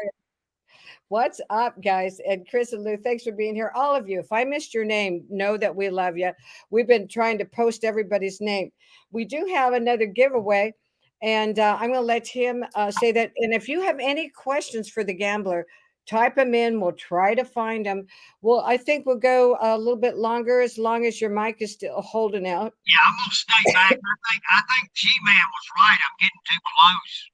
S2: What's up, guys? And Chris and Lou, thanks for being here. All of you, if I missed your name, know that we love you. We've been trying to post everybody's name. We do have another giveaway, and I'm going to let him say that. And if you have any questions for the gambler, type them in. We'll try to find them. Well, I think we'll go a little bit longer as long as your mic is still holding out.
S1: Yeah, I'm going to stay back. I think G-Man was right. I'm getting too close.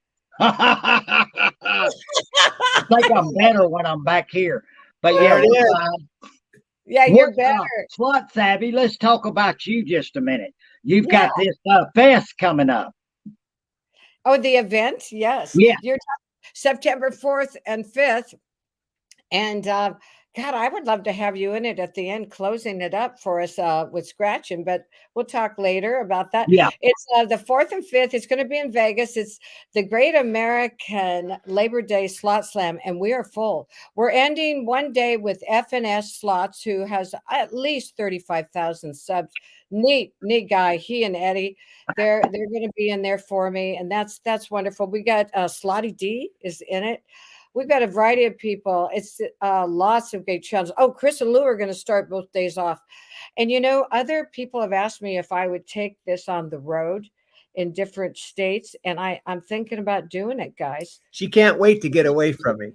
S1: I think I'm better when I'm back here. But yeah,
S2: you're better.
S1: Slot Savvy, let's talk about you just a minute. You've got this fest coming up.
S2: Oh, the event? Yes.
S1: Yeah.
S2: You're September 4th and 5th. And God, I would love to have you in it at the end, closing it up for us with scratching, but we'll talk later about that.
S1: Yeah.
S2: It's the 4th and 5th. It's going to be in Vegas. It's the Great American Labor Day Slot Slam, and we are full. We're ending one day with FNS Slots, who has at least 35,000 subs. Neat guy. He and Eddie, they're going to be in there for me, and that's wonderful. We got Slotty D is in it. We've got a variety of people. It's lots of great channels. Oh, Chris and Lou are going to start both days off. And, you know, other people have asked me if I would take this on the road in different states. And I'm thinking about doing it, guys.
S3: She can't wait to get away from me.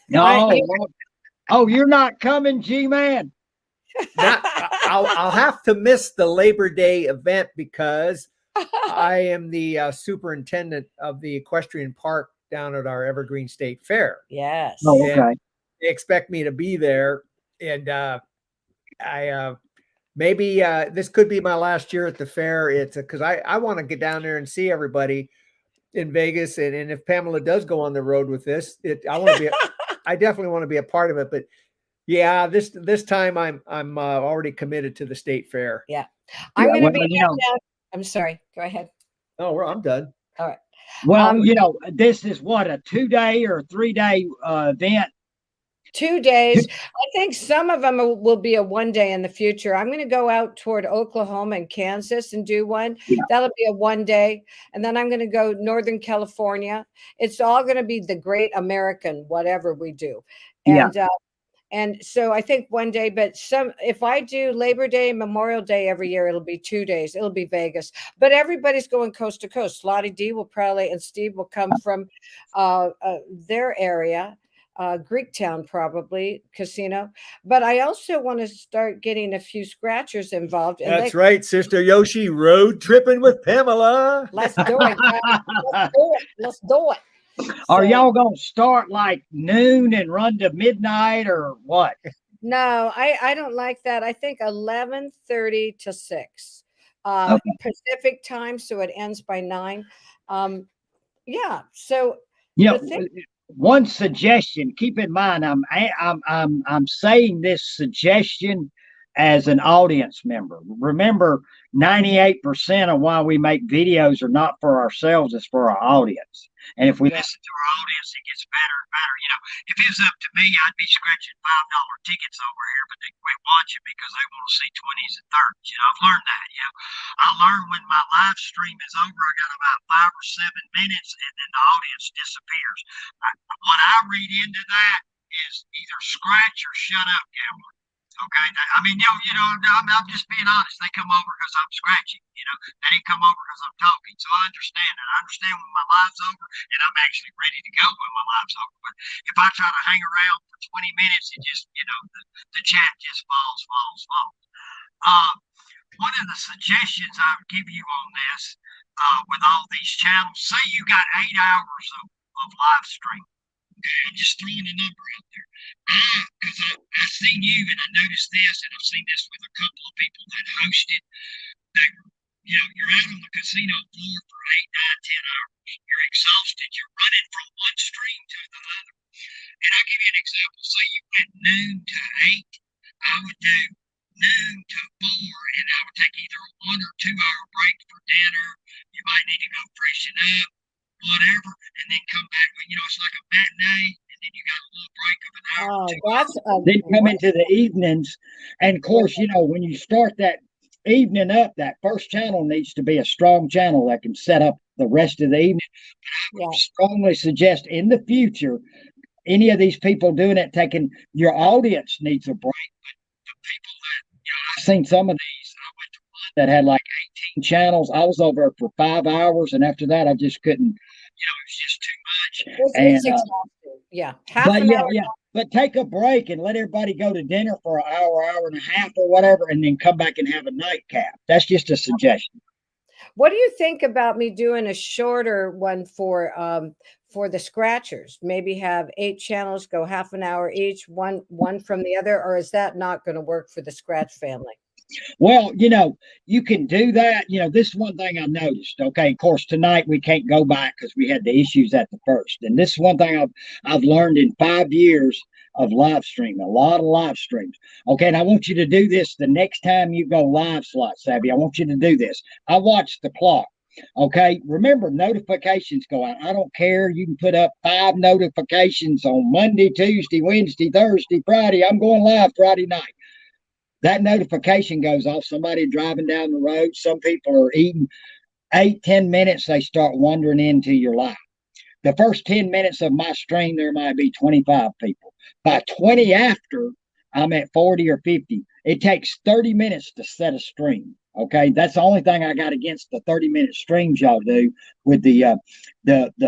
S1: No. Oh, you're not coming, G-Man.
S3: I'll have to miss the Labor Day event because I am the superintendent of the equestrian park down at our Evergreen State Fair.
S2: Yes.
S1: Oh, okay.
S3: And they expect me to be there, and I maybe this could be my last year at the fair. It's because I want to get down there and see everybody in Vegas, and if Pamela does go on the road with this, I want to be. I definitely want to be a part of it, but yeah, this time I'm already committed to the state fair.
S2: Yeah, I'm going to be. I'm sorry. Go ahead.
S3: Oh, I'm done.
S2: All right.
S1: Well, you know, this is what, a 2-day or 3-day event?
S2: 2 days. I think some of them will be a 1 day in the future. I'm going to go out toward Oklahoma and Kansas and do one. Yeah. That'll be a 1 day. And then I'm going to go Northern California. It's all going to be the Great American, whatever we do. And, and so I think 1 day, but if I do Labor Day, Memorial Day every year, it'll be 2 days. It'll be Vegas, but everybody's going coast to coast. Slotty D will probably, and Steve will come from their area, Greektown, probably casino. But I also want to start getting a few scratchers involved. And
S3: that's right, Sister Yoshi, road tripping with Pamela.
S2: Let's do it, guys. Let's do it. Let's do it.
S1: Are y'all going to start like noon and run to midnight or what?
S2: No, I don't like that. I think 11:30 to 6.
S1: Okay.
S2: Pacific time, so it ends by 9. Yeah. So
S1: You
S2: the
S1: know,
S2: thing,
S1: one suggestion. Keep in mind, I'm saying this suggestion as an audience member. Remember, 98% of why we make videos are not for ourselves; it's for our audience. And if we
S2: yeah,
S1: listen to our audience, it gets better and better. You know, if it was up to me, I'd be scratching $5 tickets over here, but they quit watching because they want to see 20s and 30s. You know, I've learned that. You know, I learned when my live stream is over, I got about 5 or 7 minutes, and then the audience disappears. What I read into that is either scratch or shut up, gambler. Okay, I mean, I'm just being honest. They come over because I'm scratching. They didn't come over because I'm talking. So I understand that. I understand when my live's over, and I'm actually ready to go when my live's over. But if I try to hang around for 20 minutes, it just, the chat just falls. Uh, One of the suggestions I would give you on this, with all these channels, say you got 8 hours of live stream. Okay, I'm just throwing a number out there. Because I seen you and I noticed this, and I've seen this with a couple of people that hosted. They were, you're out on the casino floor for 8, 9, 10 hours. You're exhausted. You're running from one stream to the other. And I'll give you an example. Say you went noon to 8. I would do noon to 4, and I would take either a 1 or 2 hour break for dinner. You might need to go freshen up, whatever, and then come back. It's like a matinee, and then you got a little break of an hour or
S2: oh,
S1: two.
S2: that's
S1: Then come into the evenings, and of course, when you start that evening up, that first channel needs to be a strong channel that can set up the rest of the evening. But I would strongly suggest in the future, any of these people doing it, taking your audience needs a break. But the people that I've seen some of these, I went to one that had like 18 channels. I was over for 5 hours, and after that, I just couldn't. It was just too much.
S2: it's exhausting. Yeah, half
S1: But
S2: an
S1: yeah,
S2: hour.
S1: yeah. But take a break and let everybody go to dinner for an hour and a half or whatever, and then come back and have a nightcap. That's just a suggestion.
S2: What do you think about me doing a shorter one for the scratchers? Maybe have 8 channels, go half an hour each, one from the other, or is that not going to work for the scratch family?
S1: Well, you can do that. This is one thing I noticed. Okay, of course, tonight we can't go back because we had the issues at the first. And this is one thing I've learned in 5 years of live streaming, a lot of live streams. Okay, and I want you to do this the next time you go live, Slot Savvy. I want you to do this. I watch the clock. Okay, remember notifications go out. I don't care. You can put up 5 notifications on Monday, Tuesday, Wednesday, Thursday, Friday. I'm going live Friday night. That notification goes off. Somebody driving down the road. Some people are eating. 8, 10 minutes, they start wandering into your life. The first 10 minutes of my stream, there might be 25 people. By 20 after, I'm at 40 or 50. It takes 30 minutes to set a stream. Okay, that's the only thing I got against the 30-minute streams y'all do with the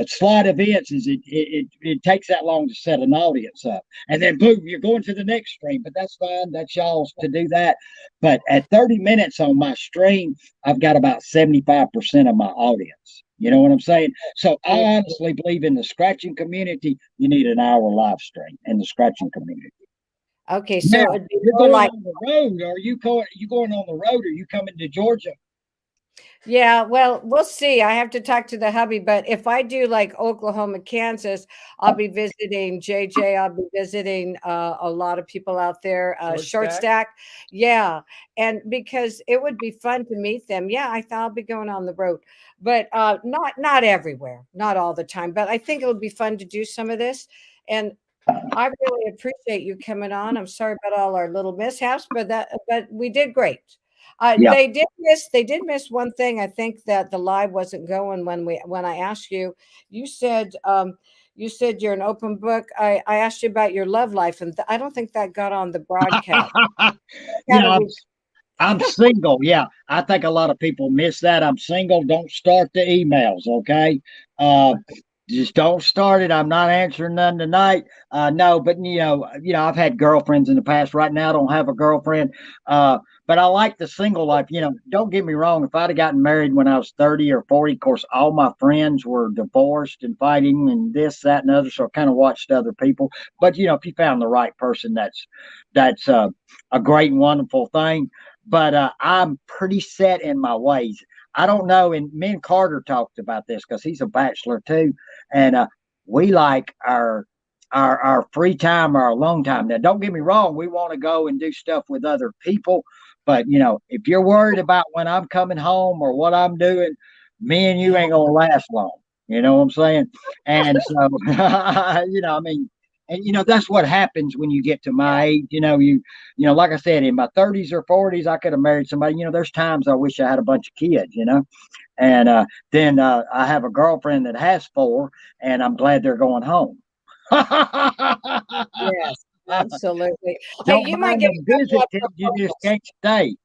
S1: slot events is it takes that long to set an audience up, and then boom, you're going to the next stream. But that's fine. That's y'all's to do that. But at 30 minutes on my stream, I've got about 75% of my audience. You know what I'm saying? So I honestly believe in the scratching community, you need an hour live stream in the scratching community.
S2: Okay,
S1: Now,
S2: so it'd be
S1: you're
S2: more
S1: going
S2: like,
S1: on the road. Are you going on the road? Or are you coming to Georgia?
S2: yeah, well, we'll see. I have to talk to the hubby, but if I do like Oklahoma, Kansas, I'll be visiting JJ. I'll be visiting a lot of people out there. Short stack. Yeah. And because it would be fun to meet them. Yeah, I thought I'll be going on the road, but not everywhere, not all the time. But I think it would be fun to do some of this. And I really appreciate you coming on. I'm sorry about all our little mishaps, but we did great.
S1: Yeah.
S2: They did miss one thing. I think that the live wasn't going when I asked you. You said you're an open book. I asked you about your love life, and I don't think that got on the broadcast.
S1: Yeah, I'm single. Yeah, I think a lot of people miss that. I'm single. Don't start the emails, okay? Just don't start it. I'm not answering none tonight. No, but I've had girlfriends in the past. Right now, I don't have a girlfriend. But I like the single life. Don't get me wrong. If I'd have gotten married when I was 30 or 40, of course, all my friends were divorced and fighting and this, that, and other. So I kind of watched other people. But if you found the right person, that's a great and wonderful thing. but I'm pretty set in my ways. I don't know. And me and Carter talked about this because he's a bachelor too, and we like our free time, our alone time. Now, don't get me wrong, we want to go and do stuff with other people, but if you're worried about when I'm coming home or what I'm doing, me and you ain't gonna last long. You know what I'm saying? And so, I mean, and that's what happens when you get to my age. Like I said, in my 30s or 40s, I could have married somebody. There's times I wish I had a bunch of kids. And then I have a girlfriend that has four, and I'm glad they're going home.
S2: Yes, absolutely. Hey,
S1: Don't
S2: you might
S1: mind
S2: get
S1: them
S2: a couple of
S1: visiting, you just
S2: proposals.
S1: can't stay.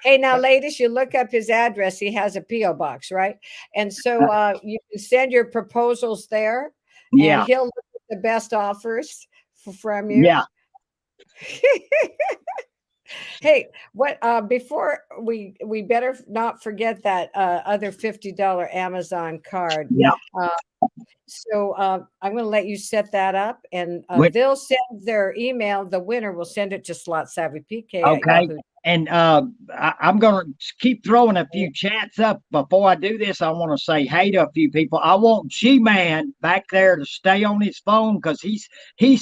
S2: Hey, now, ladies, you look up his address. He has a P.O. box, right? And so you can send your proposals there, and
S1: Yeah,
S2: he'll look at the best offers from you.
S1: yeah,
S2: Hey, what before we better not forget that other $50 Amazon card.
S1: yeah.
S2: Uh, so I'm going to let you set that up, and
S1: Wait,
S2: they'll send their email. The winner will send it to slotsavvypk at
S1: okay.
S2: Yahoo.
S1: And I'm going to keep throwing a few chats up. Before I do this, I want to say hey to a few people. I want G-Man back there to stay on his phone because he's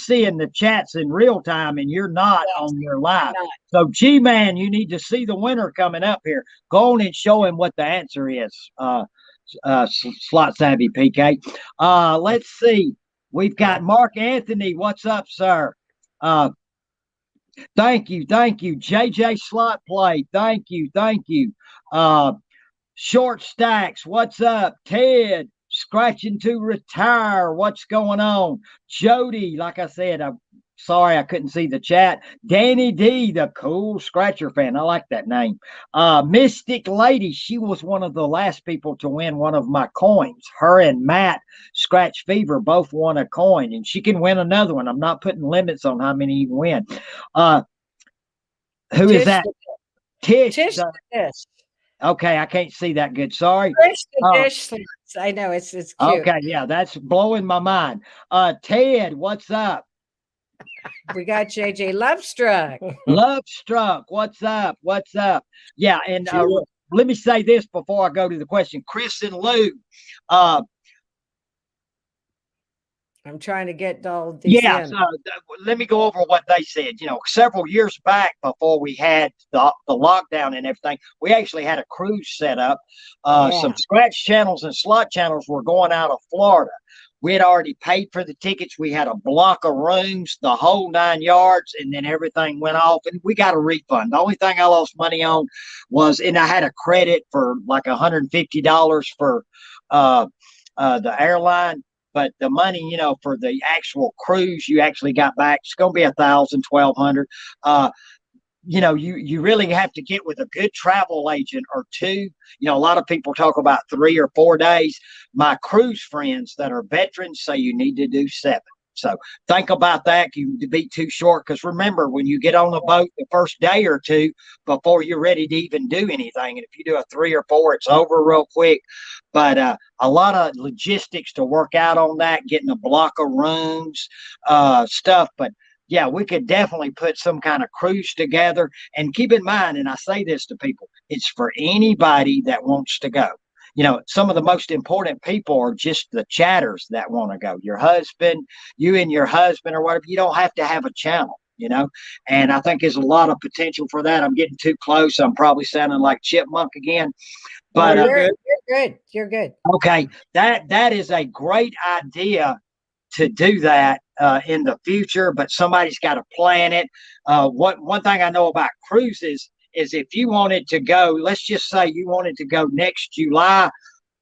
S1: seeing the chats in real time and you're not
S2: Yes,
S1: on your
S2: I'm
S1: live.
S2: not.
S1: So G-Man, you need to see the winner coming up here. Go on and show him what the answer is. Slot Savvy PK. Let's see. We've got Mark Anthony. What's up, sir? Uh, Thank you, thank you. JJ Slot Play, thank you, thank you. Uh, Short Stacks, what's up? Ted, scratching to retire, what's going on? Jody, like I said, I'm sorry I couldn't see the chat. Danny D, the cool scratcher fan, I like that name. Mystic Lady, she was one of the last people to win one of my coins. Her and Matt Scratch Fever both won a coin, and she can win another one. I'm not putting limits on how many you can win. Uh, who is
S2: Tish
S1: that?
S2: the
S1: Tish.
S2: Tish the dish.
S1: Okay, I can't see that good. Sorry.
S2: Tish the
S1: Uh,
S2: dish slots. I know it's cute.
S1: okay, yeah, that's blowing my mind. Ted, what's up?
S2: We got JJ Lovestruck.
S1: Love Struck, what's up? What's up? Yeah, and
S3: Sure.
S1: let me say this before I go to the question. Chris and Lou, uh,
S2: I'm trying to get all these
S1: yeah,
S2: in.
S1: so let me go over what they said. Several years back before we had the lockdown and everything, we actually had a cruise set up. Some
S2: Yeah.
S1: scratch channels and slot channels were going out of Florida. We had already paid for the tickets. We had a block of rooms, the whole 9 yards, and then everything went off, and we got a refund. The only thing I lost money on was, and I had a credit for like $150 for the airline. But the money, for the actual cruise, you actually got back. It's going to be 1,000, 1,200. You really have to get with a good travel agent or two. A lot of people talk about 3 or 4 days. My cruise friends that are veterans say you need to do 7. So think about that. You to be too short, because remember, when you get on the boat the first day or two before you're ready to even do anything, and if you do a 3 or 4, it's over real quick. But a lot of logistics to work out on that, getting a block of rooms, stuff. But yeah, we could definitely put some kind of cruise together. And keep in mind, and I say this to people, it's for anybody that wants to go. Some of the most important people are just the chatters that want to go. Your husband, you and your husband or whatever, you don't have to have a channel. And I think there's a lot of potential for that. I'm getting too close. I'm probably sounding like Chipmunk again.
S3: No,
S1: But
S3: you're good.
S2: You're good. You're good.
S1: okay, that is a great idea to do that in the future, but somebody's got to plan it. One thing I know about cruises is if you wanted to go, let's just say you wanted to go next July,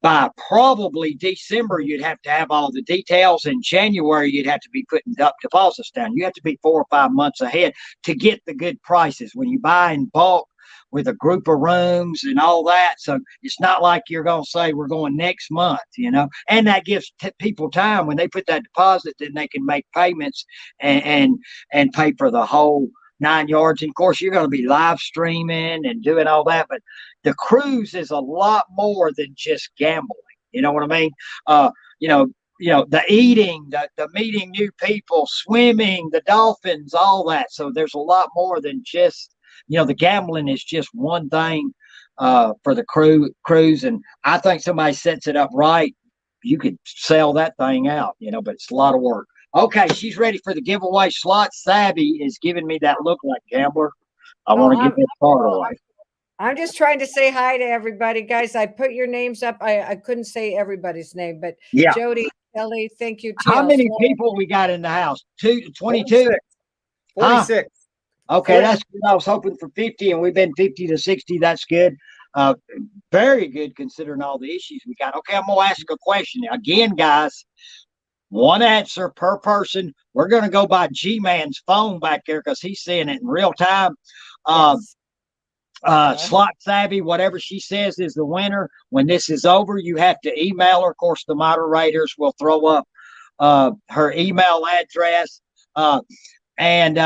S1: by probably December, you'd have to have all the details. In January, you'd have to be putting up deposits down. You have to be 4 or 5 months ahead to get the good prices. When you buy in bulk with a group of rooms and all that, so it's not like you're going to say we're going next month. And that gives people time. When they put that deposit, then they can make payments and pay for the whole 9 yards. And of course, you're going to be live streaming and doing all that, but the cruise is a lot more than just gambling. You know what I mean? The eating, the meeting new people, swimming, the dolphins, all that. So there's a lot more than just the gambling is just one thing for the cruise. And I think somebody sets it up right, you could sell that thing out, but it's a lot of work. Okay, she's ready for the giveaway. Slot Savvy is giving me that look like gambler. I want to give that card away.
S2: I'm just trying to say hi to everybody, guys. I put your names up. I couldn't say everybody's name, but
S1: yeah.
S2: Jody, Kelly, thank you.
S1: How many people we got in the house? 22?
S3: 46.
S1: Okay, that's good. I was hoping for 50, and we've been 50 to 60. That's good. Very good considering all the issues we got. Okay, I'm going to ask a question. Again, guys, one answer per person. We're going to go by G-Man's phone back there because he's seeing it in real time.
S2: Yes.
S1: Slot Savvy, whatever she says is the winner. When this is over, you have to email her. Of course, the moderators will throw up her email address. And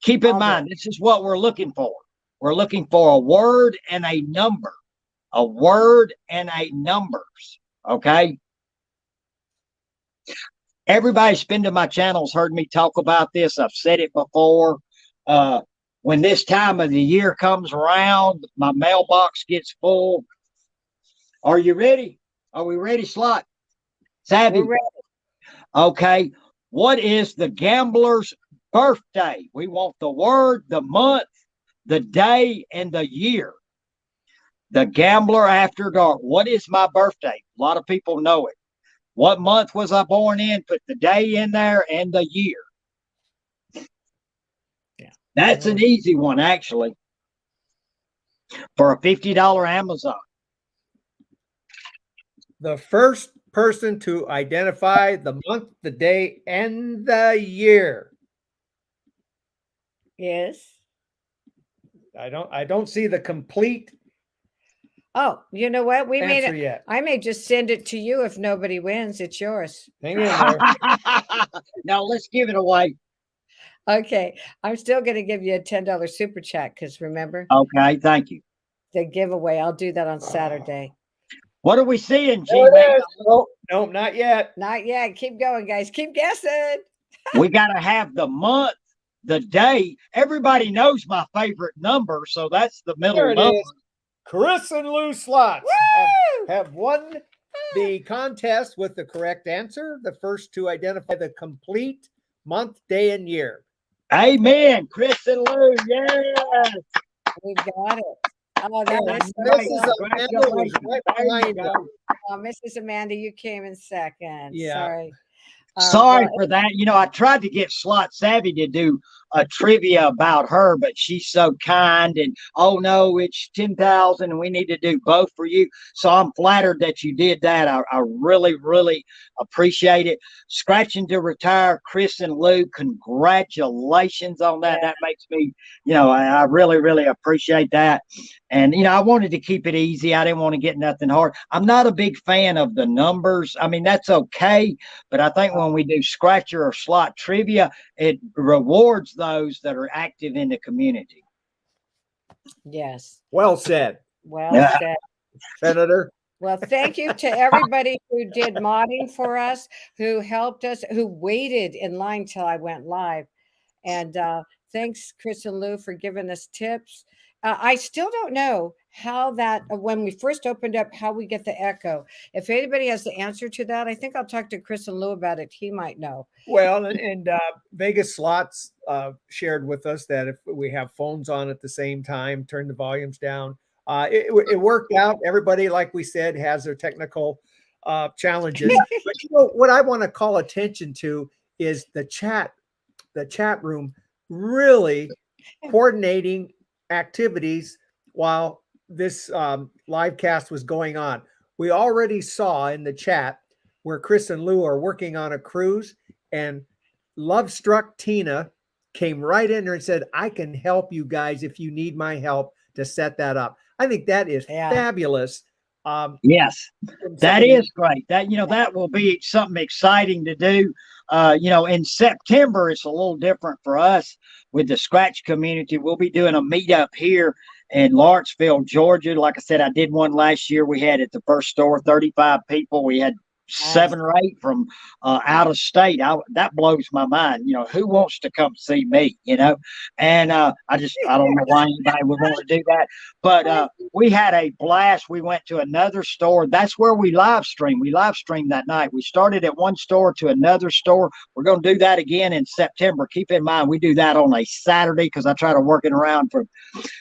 S1: keep in mind, this is what we're looking for. We're looking for a word and a number. A word and a numbers. Okay? Everybody's been to my channels, heard me talk about this. I've said it before. When this time of the year comes around, my mailbox gets full. Are you ready? Are we ready, Slot? Savvy?
S2: We're ready.
S1: Okay. What is the gambler's birthday? We want the word, the month, the day, and the year. The Gambler After Dark. What is my birthday? A lot of people know it. What month was I born in? Put the day in there and the year. That's an easy one, actually, for a $50 Amazon.
S3: The first person to identify the month, the day, and the year.
S2: Yes.
S3: I don't see the complete.
S2: Oh, you know what? We made it.
S3: Yet.
S2: I may just send it to you if nobody wins. It's yours.
S3: Hang in there.
S1: Now let's give it away.
S2: Okay, I'm still going to give you a $10 super chat because remember?
S1: Okay, thank you.
S2: The giveaway. I'll do that on Saturday.
S1: What are we seeing, G?
S3: Nope, not yet.
S2: Not yet. Keep going, guys. Keep guessing.
S1: We got to have the month, the day. Everybody knows my favorite number, so that's the middle number.
S3: Is. Chris and Lou Slots have won the contest with the correct answer. The first to identify the complete month, day, and year.
S1: Amen, Chris and Lou. Yes,
S2: we got it. Oh, that's Mrs. Amanda, you came in second.
S3: Yeah.
S2: Sorry.
S1: Sorry for that. I tried to get Slot Savvy to do a trivia about her, but she's so kind. And oh no, it's 10,000, and we need to do both for you. So I'm flattered that you did that. I really, really appreciate it. Scratching to retire, Chris and Lou. Congratulations on that. That makes me, I really, really appreciate that. And I wanted to keep it easy. I didn't want to get nothing hard. I'm not a big fan of the numbers. I mean, that's okay, but I think when we do scratcher or slot trivia, it rewards those that are active in the community.
S2: Yes.
S3: Well said.
S2: Well said.
S3: Senator.
S2: Well, thank you to everybody who did modding for us, who helped us, who waited in line till I went live. And thanks, Chris and Lou, for giving us tips. I still don't know how that, when we first opened up, how we get the echo. If anybody has the answer to that, I think I'll talk to Chris and Lou about it. He might know.
S3: Well, and Vegas Slots shared with us that if we have phones on at the same time, turn the volumes down. It worked out. Everybody, like we said, has their technical challenges. But what I want to call attention to is the chat room really coordinating activities while this live cast was going on. We already saw in the chat where Chris and Lou are working on a cruise, and Love Struck Tina came right in there and said, I can help you guys if you need my help to set that up. I think that is fabulous.
S1: Yes, that is great. That will be something exciting to do. In September, it's a little different for us with the Scratch community. We'll be doing a meetup here in Lawrenceville, Georgia. Like I said, I did one last year. We had at the first store 35 people. We had seven or eight from out of state. That blows my mind. You know, who wants to come see me? You know, and I don't know why anybody would want to do that. But we had a blast. We went to another store. That's where we live stream. We live streamed that night. We started at one store to another store. We're going to do that again in September. Keep in mind, we do that on a Saturday because I try to work it around for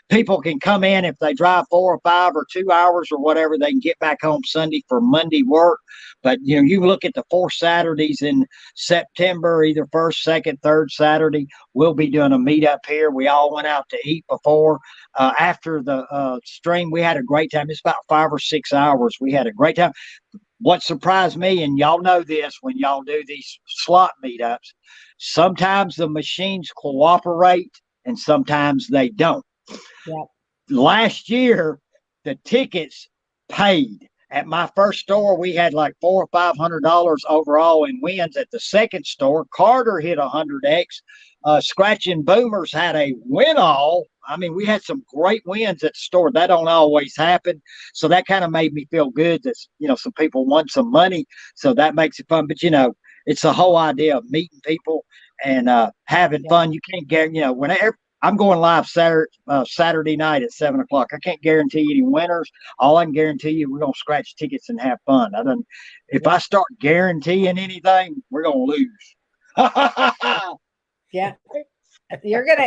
S1: people can come in if they drive 4 or 5 or 2 hours or whatever. They can get back home Sunday for Monday work. But you know, you look at the 4 Saturdays in September, either first, second, third Saturday. We'll be doing a meetup here. We all went out to eat before. After the stream, we had a great time. It's about 5 or 6 hours. We had a great time. What surprised me, and y'all know this when y'all do these slot meetups, sometimes the machines cooperate and sometimes they don't.
S2: Yep.
S1: Last year, the tickets paid. At my first store, we had like $400 or $500 overall in wins. At the second store, Carter hit 100x. Scratching Boomers had a win all. I mean, we had some great wins at the store. That don't always happen. So that kind of made me feel good that, you know, some people won some money. So that makes it fun. But, you know, it's the whole idea of meeting people and having fun. You can't guarantee, you know, whenever I'm going live Saturday night at 7 o'clock. I can't guarantee any winners. All I can guarantee you, we're gonna scratch tickets and have fun. If I start guaranteeing anything, we're gonna lose.
S2: Yeah. You're gonna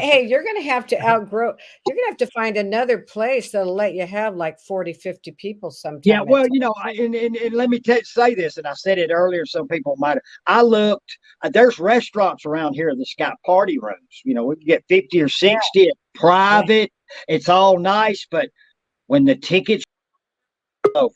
S2: have to outgrow. You're gonna have to find another place that'll let you have like 40, 50 people sometime.
S1: Yeah, well, you know, and let me say this, and I said it earlier. Some people might have. I looked. There's restaurants around here that's got party rooms. You know, we can get 50 or 60 at private. Yeah. It's all nice, but when the tickets over.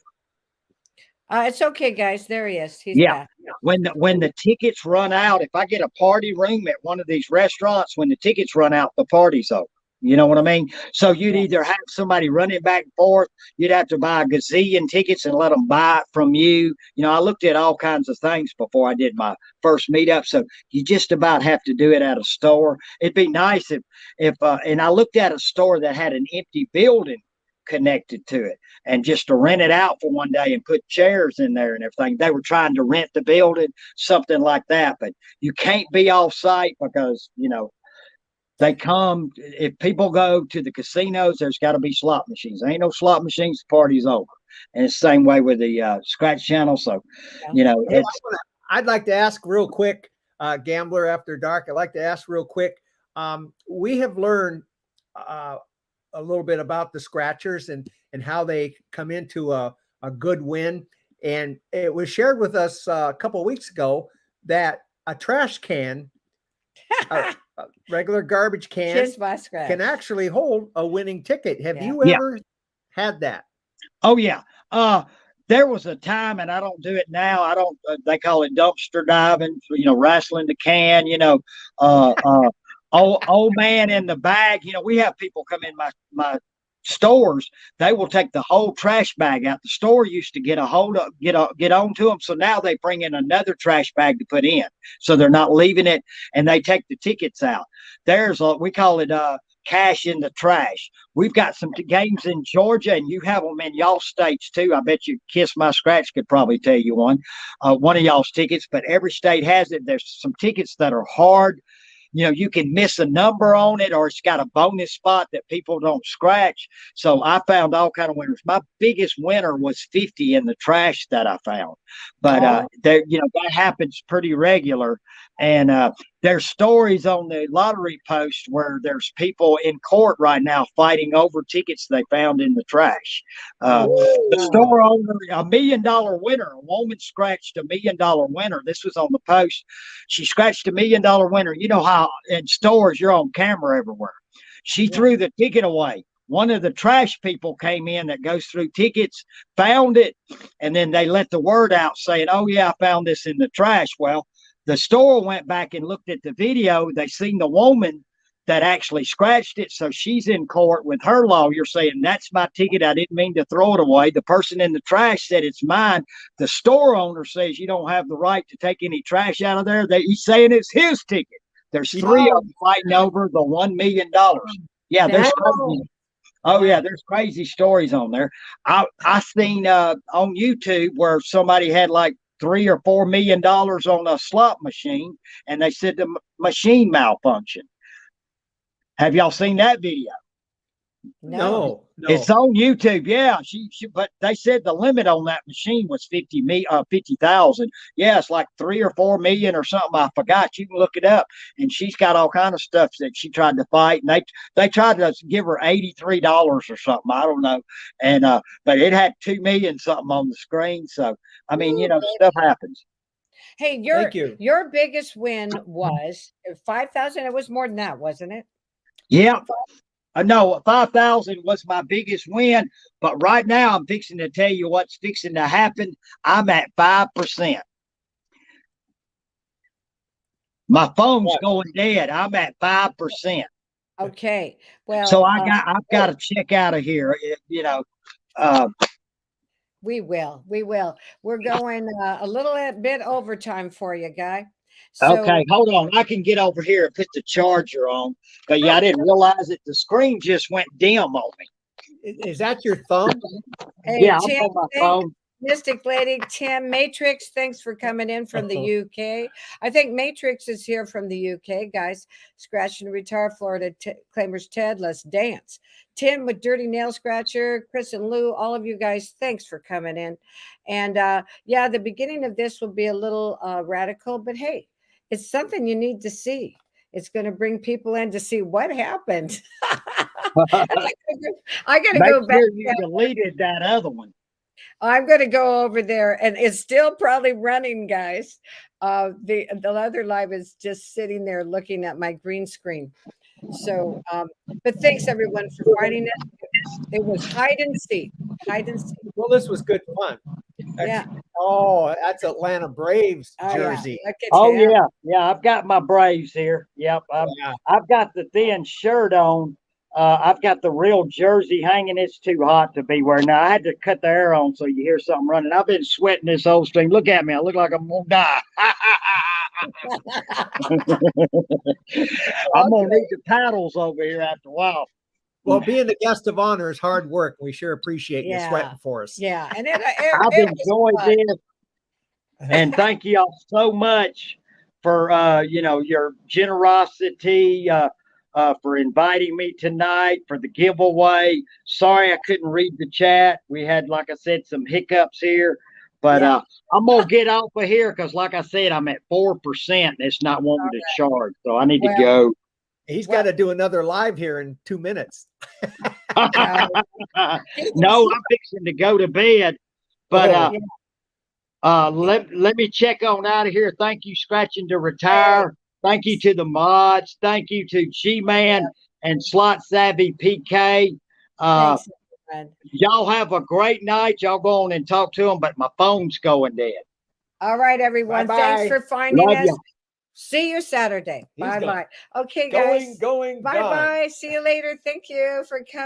S2: It's okay, guys. There he is. He's back.
S1: When the tickets run out, if I get a party room at one of these restaurants, when the tickets run out, the party's over. You know what I mean? So you'd either have somebody running back and forth, you'd have to buy a gazillion tickets and let them buy it from you. You know, I looked at all kinds of things before I did my first meetup. So you just about have to do it at a store. It'd be nice if and I looked at a store that had an empty building connected to it and just to rent it out for one day and put chairs in there and everything. They were trying to rent the building, something like that. But you can't be off site because, you know, they come, if people go to the casinos, there's got to be slot machines. There ain't no slot machines, the party's over. And it's the same way with the Scratch Channel. So, you know,
S3: I'd like to ask real quick, Gambler After Dark, I'd like to ask real quick. We have learned a little bit about the scratchers and how they come into a good win. And it was shared with us a couple of weeks ago that a trash can, a regular garbage can actually hold a winning ticket. Have you ever had that?
S1: Oh, yeah. There was a time, and I don't do it now. I don't, they call it dumpster diving, you know, wrestling the can, you know, old man in the bag. You know, we have people come in my stores. They will take the whole trash bag out. The store used to get on to them. So now they bring in another trash bag to put in. So they're not leaving it, and they take the tickets out. We call it cash in the trash. We've got some games in Georgia, and you have them in y'all states too. I bet you Kiss My Scratch could probably tell you one of y'all's tickets, but every state has it. There's some tickets that are hard. You know, you can miss a number on it, or it's got a bonus spot that people don't scratch. So I found all kind of winners. My biggest winner was 50 in the trash that I found. But you know, that happens pretty regular. And there's stories on the lottery post where there's people in court right now fighting over tickets they found in the trash. The store owner, $1 million winner, a woman scratched $1 million winner. This was on the post. She scratched $1 million winner. You know how in stores you're on camera everywhere. She threw the ticket away. One of the trash people came in that goes through tickets, found it, and then they let the word out saying, "Oh yeah, I found this in the trash." Well, the store went back and looked at the video. They seen the woman that actually scratched it. So she's in court with her lawyer saying, "That's my ticket. I didn't mean to throw it away." The person in the trash said, "It's mine." The store owner says, "You don't have the right to take any trash out of there." He's saying it's his ticket. There's 3 of them fighting over the $1 million. Yeah, there's crazy. Oh yeah, there's crazy stories on there. I seen on YouTube where somebody had like $3 or $4 million on a slot machine, and they said the machine malfunctioned. Have y'all seen that video?
S3: No.
S1: It's on YouTube. Yeah, but they said the limit on that machine was 50,000. Yeah, it's like 3 or 4 million or something. I forgot. You can look it up. And she's got all kind of stuff that she tried to fight, and they tried to give her $83 or something. I don't know. And but it had 2 million something on the screen. So I mean, stuff happens.
S2: Hey, your biggest win was 5,000. It was more than that, wasn't it?
S1: Yeah. No, 5,000 was my biggest win, but right now I'm fixing to tell you what's fixing to happen. I'm at 5%. My phone's going dead. I'm at 5%.
S2: Okay. Well,
S1: so I've got to check out of here.
S2: We will. We're going a little bit overtime for you, Guy.
S1: So, okay, hold on. I can get over here and put the charger on. But yeah, I didn't realize that the screen just went dim on me.
S3: Is that your thumb?
S2: Hey,
S1: yeah,
S2: Tim,
S1: I'm on my phone.
S2: Mystic Lady, Tim, Matrix, thanks for coming in from the UK. I think Matrix is here from the UK, guys. Scratch and Retire, Florida Claimers Ted, let's dance. Tim with Dirty Nail Scratcher, Chris and Lou, all of you guys, thanks for coming in. And yeah, the beginning of this will be a little radical, but hey, it's something you need to see. It's going to bring people in to see what happened. I got to go back.
S1: You deleted that other one.
S2: I'm going to go over there, and it's still probably running, guys. The other live is just sitting there looking at my green screen. So, but thanks everyone for finding it. It was hide and seek.
S3: Well, this was good fun.
S2: Yeah.
S3: Oh, that's Atlanta Braves jersey.
S1: Yeah. I've got my Braves here. Yep. I've got the thin shirt on. I've got the real jersey hanging. It's too hot to be wearing. Now I had to cut the air on so you hear something running. I've been sweating this whole stream. Look at me. I look like I'm gonna die. I'm gonna need the paddles over here after a while.
S3: Well, being the guest of honor is hard work. We sure appreciate you sweating for us.
S2: Yeah, and
S1: I've enjoyed this, and thank you all so much for your generosity. For inviting me tonight for the giveaway. Sorry I couldn't read the chat. We had, like I said, some hiccups here. But I'm going to get off of here because, like I said, I'm at 4% and it's not wanting to charge. So I need to go.
S3: He's got to do another live here in 2 minutes.
S1: No, I'm fixing to go to bed. But let me check on out of here. Thank you, Scratching to Retire. Thank you to the mods. Thank you to G-Man and Slot Savvy PK.
S2: Thanks,
S1: y'all have a great night. Y'all go on and talk to them, but my phone's going dead.
S2: All right, everyone.
S3: Bye-bye.
S2: Thanks for finding us.
S3: You.
S2: See you Saturday. Bye-bye. Okay,
S3: going,
S2: guys.
S3: Going.
S2: Bye-bye. See you later. Thank you for coming.